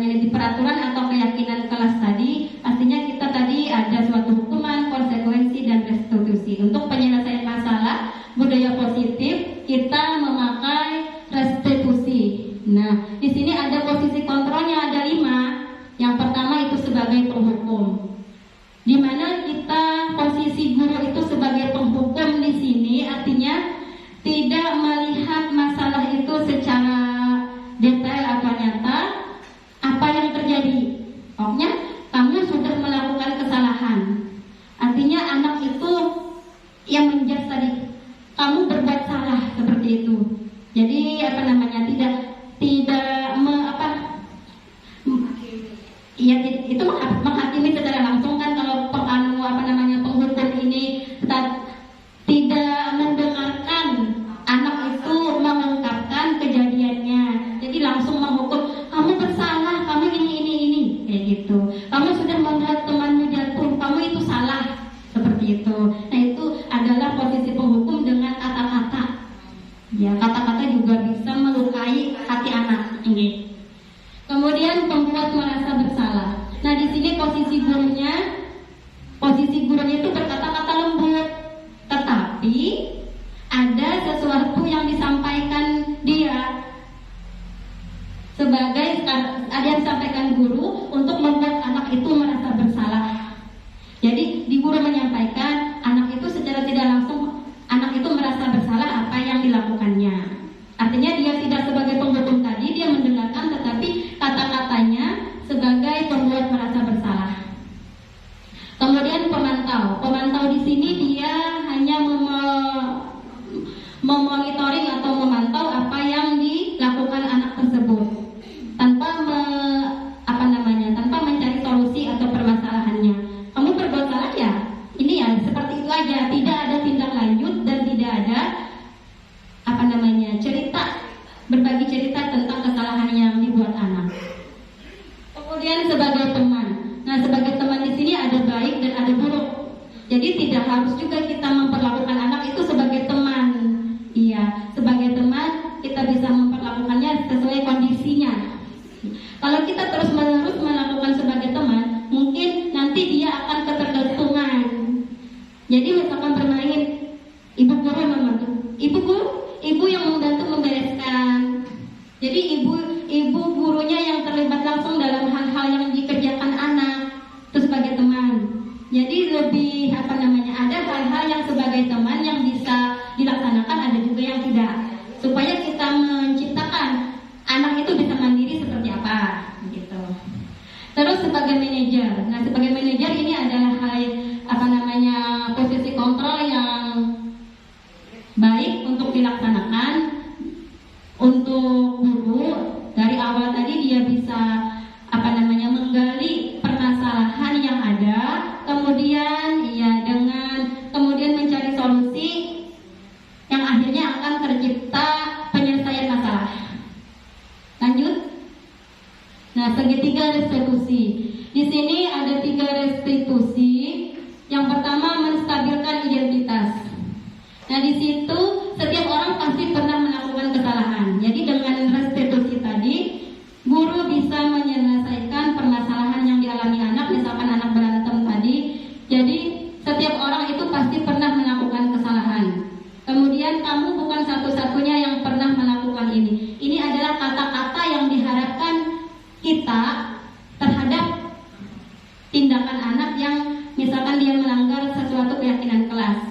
[SPEAKER 2] di peraturan atau keyakinan kelas tadi, pastinya kita tadi ada suatu hukuman, konsekuensi dan restitusi. Untuk penyelesaian masalah budaya positif, kita memakai restitusi. Nah, di sini ada posisi kontrolnya, ada 5. Yang pertama itu sebagai penghukum. Di mana kita posisi guru itu sebagai penghukum di sini artinya tidak melihat masalah itu secara detail atau nyata apa yang terjadi. Pokoknya kamu sudah melakukan kesalahan. Artinya anak itu yang menjudge tadi, kamu berbuat salah seperti itu. Jadi itu menghakimi secara langsung kan. Kalau penghukum ini tidak mendengarkan anak itu mengungkapkan kejadiannya, jadi langsung menghukum, kamu bersalah, kamu ini kayak gitu. Kamu sudah membuat temanmu jatuh, kamu itu salah, seperti itu. Nah, itu adalah posisi penghukum dengan kata-kata. Ya, kata-kata juga bisa melukai hati anak ini. Kemudian pembuat merasa bersalah. Nah, di sini posisi gurunya itu berkata-kata lembut, tetapi ada sesuatu yang disampaikan dia sebagai ada yang disampaikan guru untuk membuat anak itu merasa bersalah. Jadi di guru menyampaikan, anak itu secara tidak langsung anak itu merasa bersalah apa yang dilakukan atau memantau apa yang dilakukan anak tersebut tanpa tanpa mencari solusi atau permasalahannya. Kamu berbuat salah ya, ini ya seperti itu aja, tidak ada tindak lanjut dan tidak ada berbagi cerita tentang kesalahan yang dibuat anak. Kemudian sebagai teman, sebagai teman di sini ada baik dan ada buruk. Jadi tidak harus juga kita memperlakukan anak itu sebagai teman. Iya, sebagai teman kita bisa memperlakukannya sesuai kondisinya. Kalau kita terus-menerus melakukan sebagai teman, mungkin nanti dia akan ketergantungan. Jadi misalkan bermain, ibu guru yang membantu, ibu yang membantu membereskan. Jadi ibu gurunya yang terlibat langsung dalam hal-hal yang dikerjakan anak itu sebagai teman. Jadi lebih ada hal-hal yang sebagai teman yang bisa dilaksanakan, ada juga yang tidak. Supaya kita menciptakan anak itu bisa mandiri seperti apa gitu. Terus sebagai manajer. Sebagai manajer ini adalah posisi kontrol yang baik untuk dilaksanakan. Untuk guru dari awal tadi dia bisa menggali permasalahan yang ada, kemudian kemudian mencari solusi yang akhirnya akan tercipta penyelesaian masalah. Lanjut. Segitiga restitusi. Di sini ada 3 restitusi. Yang pertama, menstabilkan identitas. Di situ setiap orang pasti pernah melakukan kesalahan. Jadi dengan restitusi tadi, guru bisa menyelesaikan permasalahan yang dialami anak. Misalkan anak berantem tadi, jadi setiap orang itu pasti pernah melakukan kesalahan. Kemudian kamu bukan satu-satunya yang pernah melakukan ini. Ini adalah kata-kata yang diharapkan kita terhadap tindakan anak yang misalkan dia melanggar sesuatu keyakinan kelas.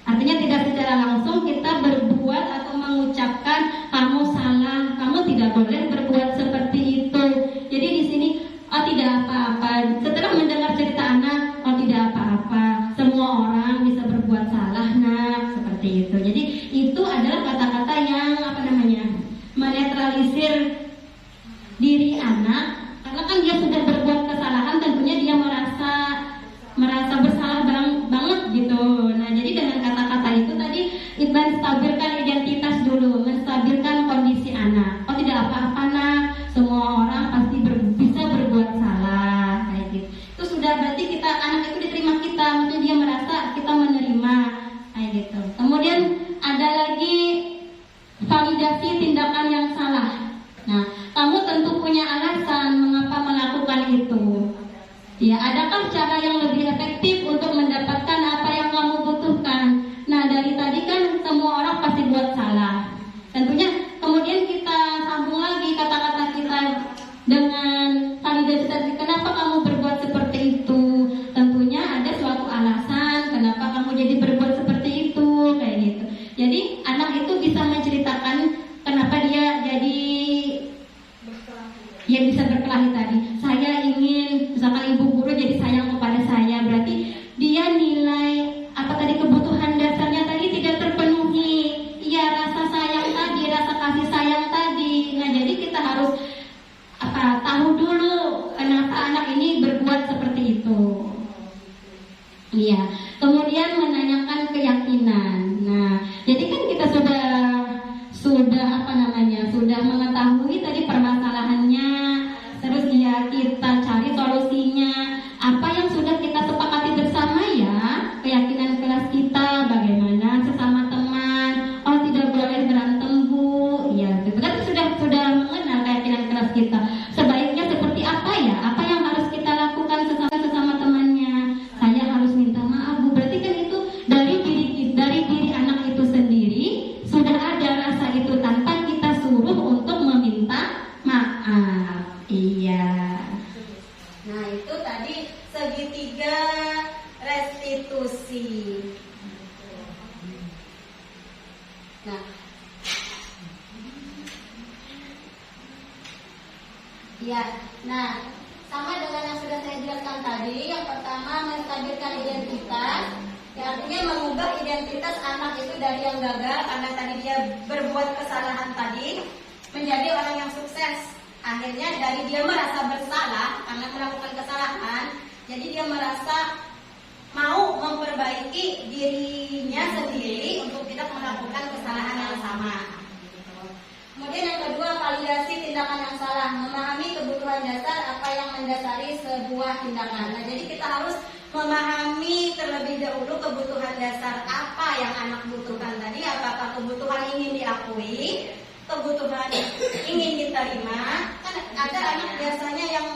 [SPEAKER 2] Artinya tidak secara langsung kita berbuat atau mengucapkan kamu salah, kamu tidak boleh berbuat seperti itu. Jadi di sini tidak apa-apa. Setelah mendengar cerita anak, tidak apa-apa. Semua orang bisa berbuat salah, seperti itu. Jadi itu adalah kata-kata yang menetralisir diri anak, karena kan dia sudah berbuat kesalahan, tentunya dia merasa bersalah banget gitu. Jadi dengan kata-kata itu tadi menstabilkan identitas dulu, menstabilkan kondisi anak. Tidak apa-apa nak, semua orang pasti bisa berbuat salah kayak gitu. Itu sudah berarti anak itu diterima kita, maksudnya dia merasa kita menerima kayak gitu. Kemudian ada lagi validasi tindakan yang salah. Kamu tentu punya alasan mengapa melakukan itu. Ya, adakah cara yang lebih efektif untuk mendapatkan apa yang kamu butuhkan? Dari tadi kan semua orang pasti buat salah. Tentunya kemudian kita sambung lagi kata-kata kita dengan validasi tadi. Kenapa kamu berbuat seperti itu? Tentunya ada suatu alasan kenapa kamu jadi berbuat seperti itu, kayak gitu. Jadi anak itu bisa menceritakan kenapa dia bisa berkelahi tadi. Saya ingin, misalkan ibu guru jadi sayang kepada saya, berarti dia nilai kebutuhan dasarnya tadi tidak terpenuhi. Iya, rasa sayang tadi, rasa kasih sayang tadi. Jadi kita harus tahu dulu kenapa anak ini berbuat seperti itu. Iya. Kemudian menanyakan keyakinan. Jadi kan kita sudah mengetahui tadi permasalahannya, terus kita cari solusinya. Apa yang sudah kita sepakati bersama ya, keyakinan kelas kita bagaimana sesama teman. Tidak boleh berantem bu. Ya, gitu kan sudah mengenal keyakinan kelas kita. Sebaiknya seperti apa ya? Apa yang harus kita lakukan sesama temannya? Saya harus minta maaf bu. Berarti kan itu dari diri anak itu sendiri sudah ada rasa itu tanpa kita suruh untuk meminta maaf. Iya. Itu tadi segitiga restitusi. Sama dengan yang sudah saya jelaskan tadi. Yang pertama menstabilkan identitas,
[SPEAKER 1] Ya, artinya mengubah identitas anak itu dari yang gagal karena tadi dia berbuat kesalahan tadi menjadi orang yang sukses. Akhirnya dari dia merasa bersalah karena melakukan kesalahan, jadi dia merasa mau memperbaiki dirinya sendiri untuk tidak melakukan kesalahan yang sama. Kemudian yang kedua, validasi tindakan yang salah, memahami kebutuhan dasar apa yang mendasari sebuah tindakan. Nah, jadi kita harus memahami terlebih dahulu kebutuhan dasar apa yang anak butuhkan tadi. Apakah kebutuhan ingin diakui, kebutuhan ingin diterima. Kan ada anak biasanya yang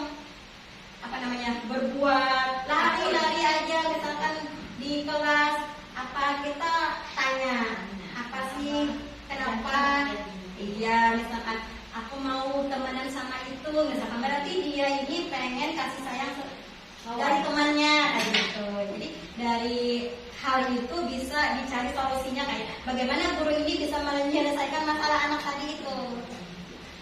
[SPEAKER 1] berbuat lari-lari aja, misalkan di kelas apa kita tanya apa sih, kenapa? Iya, misalkan aku mau temenan sama itu, misalkan berarti dia ini pengen kasih sayang dari temannya kayak gitu. Jadi dari hal itu bisa dicari solusinya, kayak bagaimana guru ini bisa menyelesaikan masalah anak tadi itu.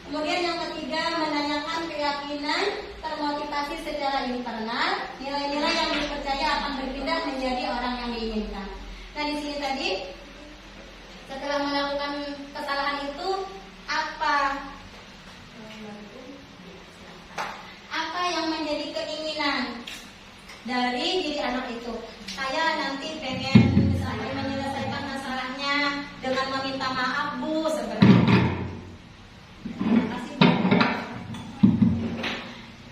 [SPEAKER 1] Kemudian yang ketiga, menanyakan keyakinan termotivasi secara internal, nilai-nilai yang dipercaya akan berpindah menjadi orang yang diinginkan. Nah, di sini tadi setelah melakukan kesalahan itu apa yang menjadi keinginan dari diri anak itu. Saya nanti pengen misalnya menyelesaikan masalahnya dengan meminta maaf Bu, seperti itu. Terima kasih Bu.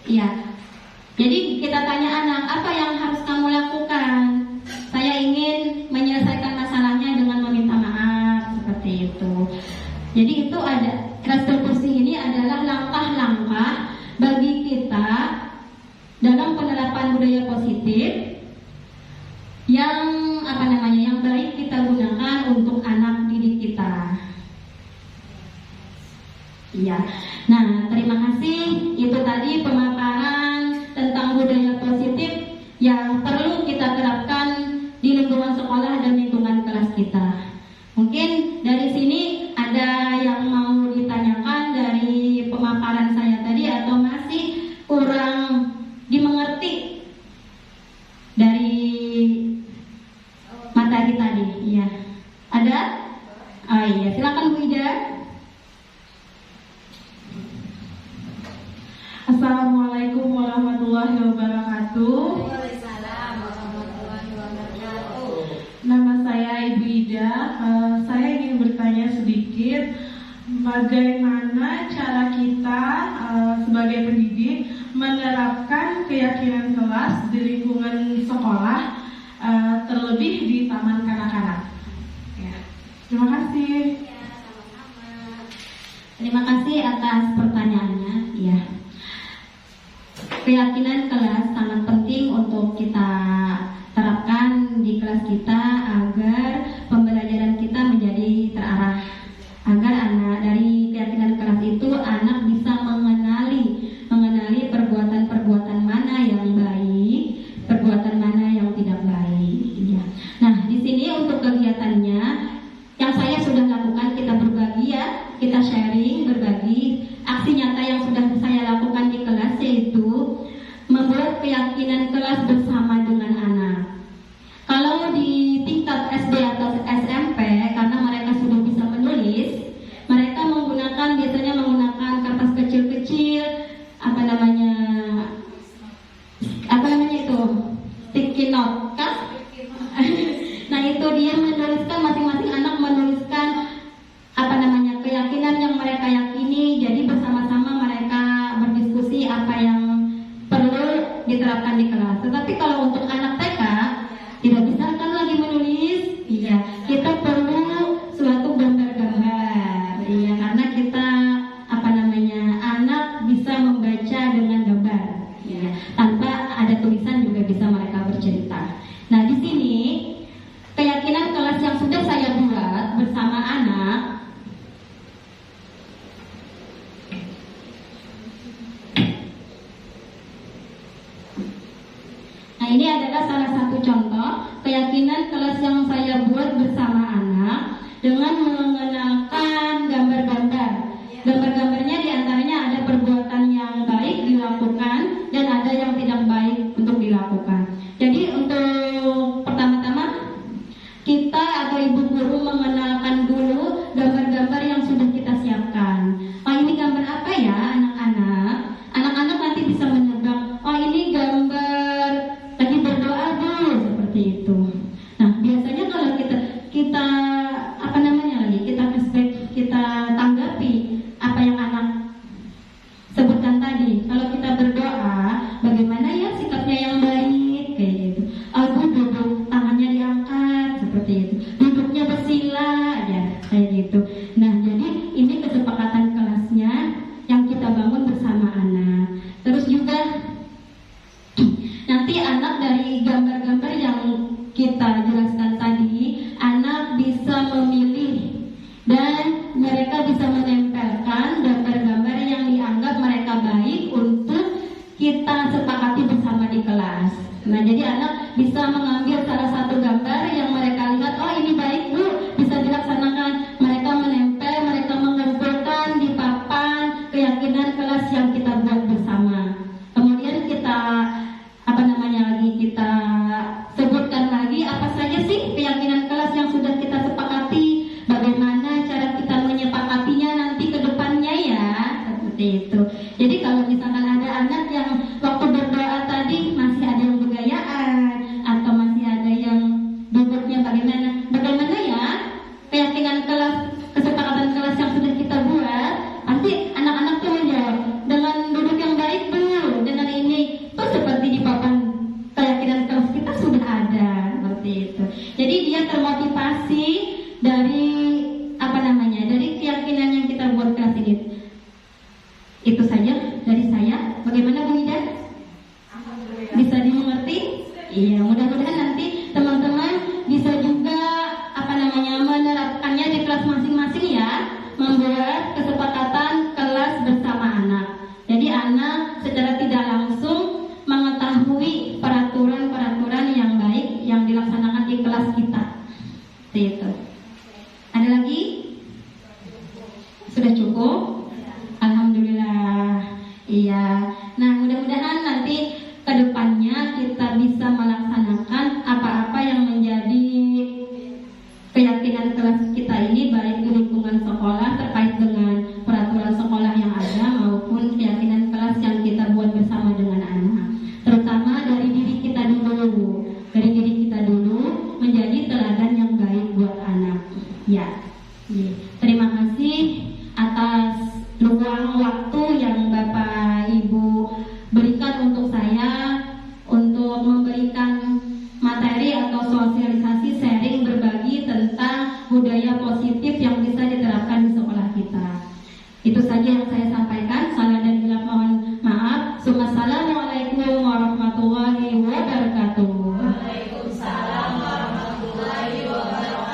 [SPEAKER 2] Iya. Jadi kita tanya anak, apa yang harus kamu lakukan? Saya ingin menyelesaikan masalahnya dengan meminta maaf, seperti itu. Jadi itu ada, restitusi ini adalah langkah-langkah bagi kita dalam penerapan budaya positif yang yang baik kita gunakan untuk anak didik kita. Iya. Nah, terima kasih. Itu tadi pemaparan tentang budaya positif yang perlu kita terapkan di lingkungan sekolah dan lingkungan kelas kita. Mungkin dari sini ada yang mau ditanyakan dari pemaparan saya tadi atau masih kurang dimengerti dari materi tadi? Iya. Ada? Oh iya, silakan Bu Ida.
[SPEAKER 4] Assalamualaikum warahmatullahi wabarakatuh.
[SPEAKER 1] Waalaikumsalam warahmatullahi wabarakatuh.
[SPEAKER 4] Nama saya Ibu Ida. Saya ingin bertanya sedikit, bagaimana cara kita sebagai pendidik menerapkan keyakinan kelas di lingkungan sekolah, terlebih di taman kanak-kanak. Ya. Terima kasih.
[SPEAKER 1] Ya, sama-sama.
[SPEAKER 2] Terima kasih atas pertanyaannya. Ya. Keyakinan kelas sangat penting untuk kita terapkan di kelas kita agar pembelajaran kita menjadi terarah, agar anak dari keyakinan kelas itu anak bisa mengenali perbuatan-perbuatan mana yang baik, perbuatan mana yang tidak baik. Ya. Nah, di sini untuk kegiatannya yang saya sudah lakukan, kita berbagi ya, kita sharing, berbagi aksi nyata yang sudah saya lakukan di kelas, yaitu membuat keyakinan kelas bersama dengan anak. Kalau di tingkat SD atau SMP, karena mereka sudah bisa menulis, mereka biasanya menggunakan kertas kecil-kecil, sticky note kan? Nah, itu dia menuliskan, masing-masing anak menuliskan keyakinan yang mereka yakini. Jadi bersama-sama mereka berdiskusi apa yang perlu diterapkan di kelas. Tetapi kalau untuk anak TK tidak bisa kan lagi menulis, iya, kita perlu suatu gambar-gambar, iya, karena kita anak bisa membaca dengan gambar, iya, tanpa ada tulisan juga bisa mereka bercerita. Nah, di sini keyakinan kelas yang sudah saya buat bersama anak. Nah, ini adalah salah satu contoh keyakinan kelas yang saya buat bersama anak dengan mengenalkan gambar-gambar. Gambar-gambarnya diantaranya ada perbuatan yang baik dilakukan dan ada yang tidak baik untuk dilakukan. Jadi untuk pertama-tama itu. Jadi kalau misalkan ada anak yang waktu berdoa tadi masih ada yang bergayaan atau masih ada yang duduknya bagaimana ya keyakinan kelas, kesepakatan kelas yang sudah kita buat, pasti anak-anak tuh menjawab dengan duduk yang baik dulu, dengan ini tuh seperti di papan keyakinan kelas kita sudah ada seperti itu. Jadi dia termotivasi dari dari keyakinan yang kita buat kelas ini. Itu saja dari saya. Bagaimana Bu Ida? Bisa dimengerti? Iya, mudah-mudahan nanti teman-teman bisa juga menerapkannya di kelas masing-masing ya, membuat kesepakatan kelas bersama anak. Jadi anak secara tidak langsung mengetahui peraturan-peraturan yang baik yang dilaksanakan di kelas kita. Seperti itu. Ada lagi? Sudah cukup? Alhamdulillah. Iya. Nah, mudah-mudahan nanti ke depannya kita bisa melaksanakan apa-apa yang menjadi keyakinan kelas kita ini, baik di lingkungan sekolah terkait dengan peraturan sekolah yang ada maupun keyakinan kelas yang kita buat bersama dengan anak. Terutama dari diri kita dulu. Dari diri kita dulu menjadi teladan yang baik buat anak. Ya. Terima kasih atas luang waktu yang Bapak Ibu berikan untuk saya untuk memberikan materi atau sosialisasi sharing berbagi tentang budaya positif yang bisa diterapkan di sekolah kita. Itu saja yang saya sampaikan. Salah dan hilaf mohon maaf. Wassalamualaikum warahmatullahi wabarakatuh.
[SPEAKER 1] Waalaikumsalam warahmatullahi wabarakatuh.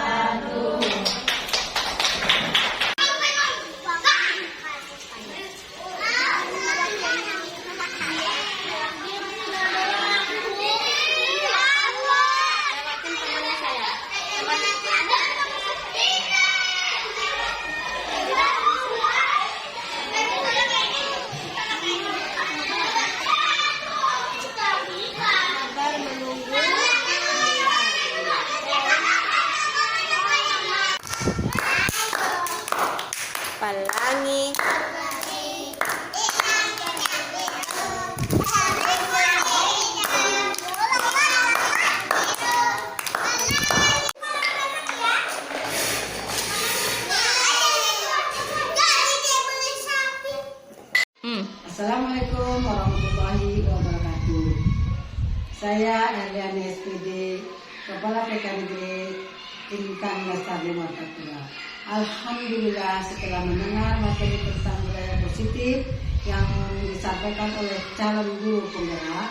[SPEAKER 5] Pelangi.
[SPEAKER 6] Assalamualaikum warahmatullahi wabarakatuh. Saya Eliana SPD, Kepala PKBD Intan Lestari Martapura. Alhamdulillah setelah mendengar materi tentang budaya positif yang disampaikan oleh calon guru penggerak,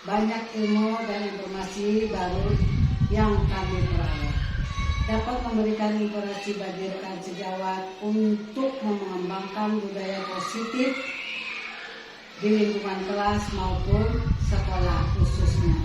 [SPEAKER 6] banyak ilmu dan informasi baru yang kami peroleh dapat memberikan inspirasi bagi rekan sejawat untuk mengembangkan budaya positif di lingkungan kelas maupun sekolah, khususnya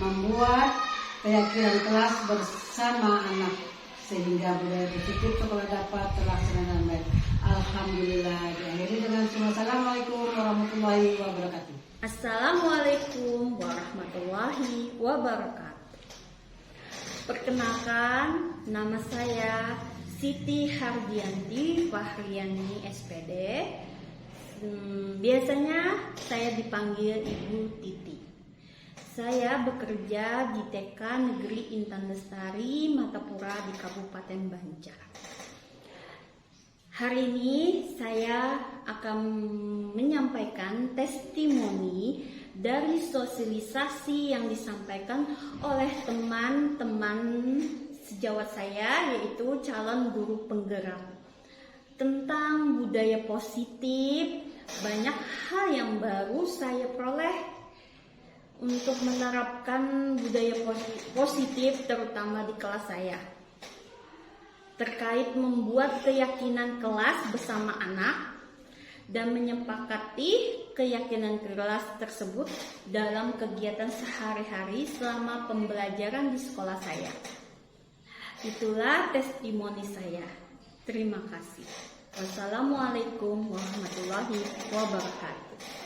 [SPEAKER 6] membuat keyakinan kelas bersama anak sehingga budaya positif sekolah dapat terlaksana dengan baik. Alhamdulillah. Diakhiri dengan Assalamualaikum warahmatullahi wabarakatuh.
[SPEAKER 7] Assalamualaikum warahmatullahi wabarakatuh. Perkenalkan, nama saya Siti Hardianti Fahriani SPD. Biasanya saya dipanggil Ibu Titi. Saya bekerja di TK Negeri Intan Lestari Martapura di Kabupaten Banjar. Hari ini saya akan menyampaikan testimoni dari sosialisasi yang disampaikan oleh teman-teman sejawat saya, yaitu calon guru penggerak. Tentang budaya positif, banyak hal yang baru saya peroleh untuk menerapkan budaya positif terutama di kelas saya. Terkait membuat keyakinan kelas bersama anak dan menyepakati keyakinan kelas tersebut dalam kegiatan sehari-hari selama pembelajaran di sekolah saya. Itulah testimoni saya. Terima kasih. Wassalamualaikum warahmatullahi wabarakatuh.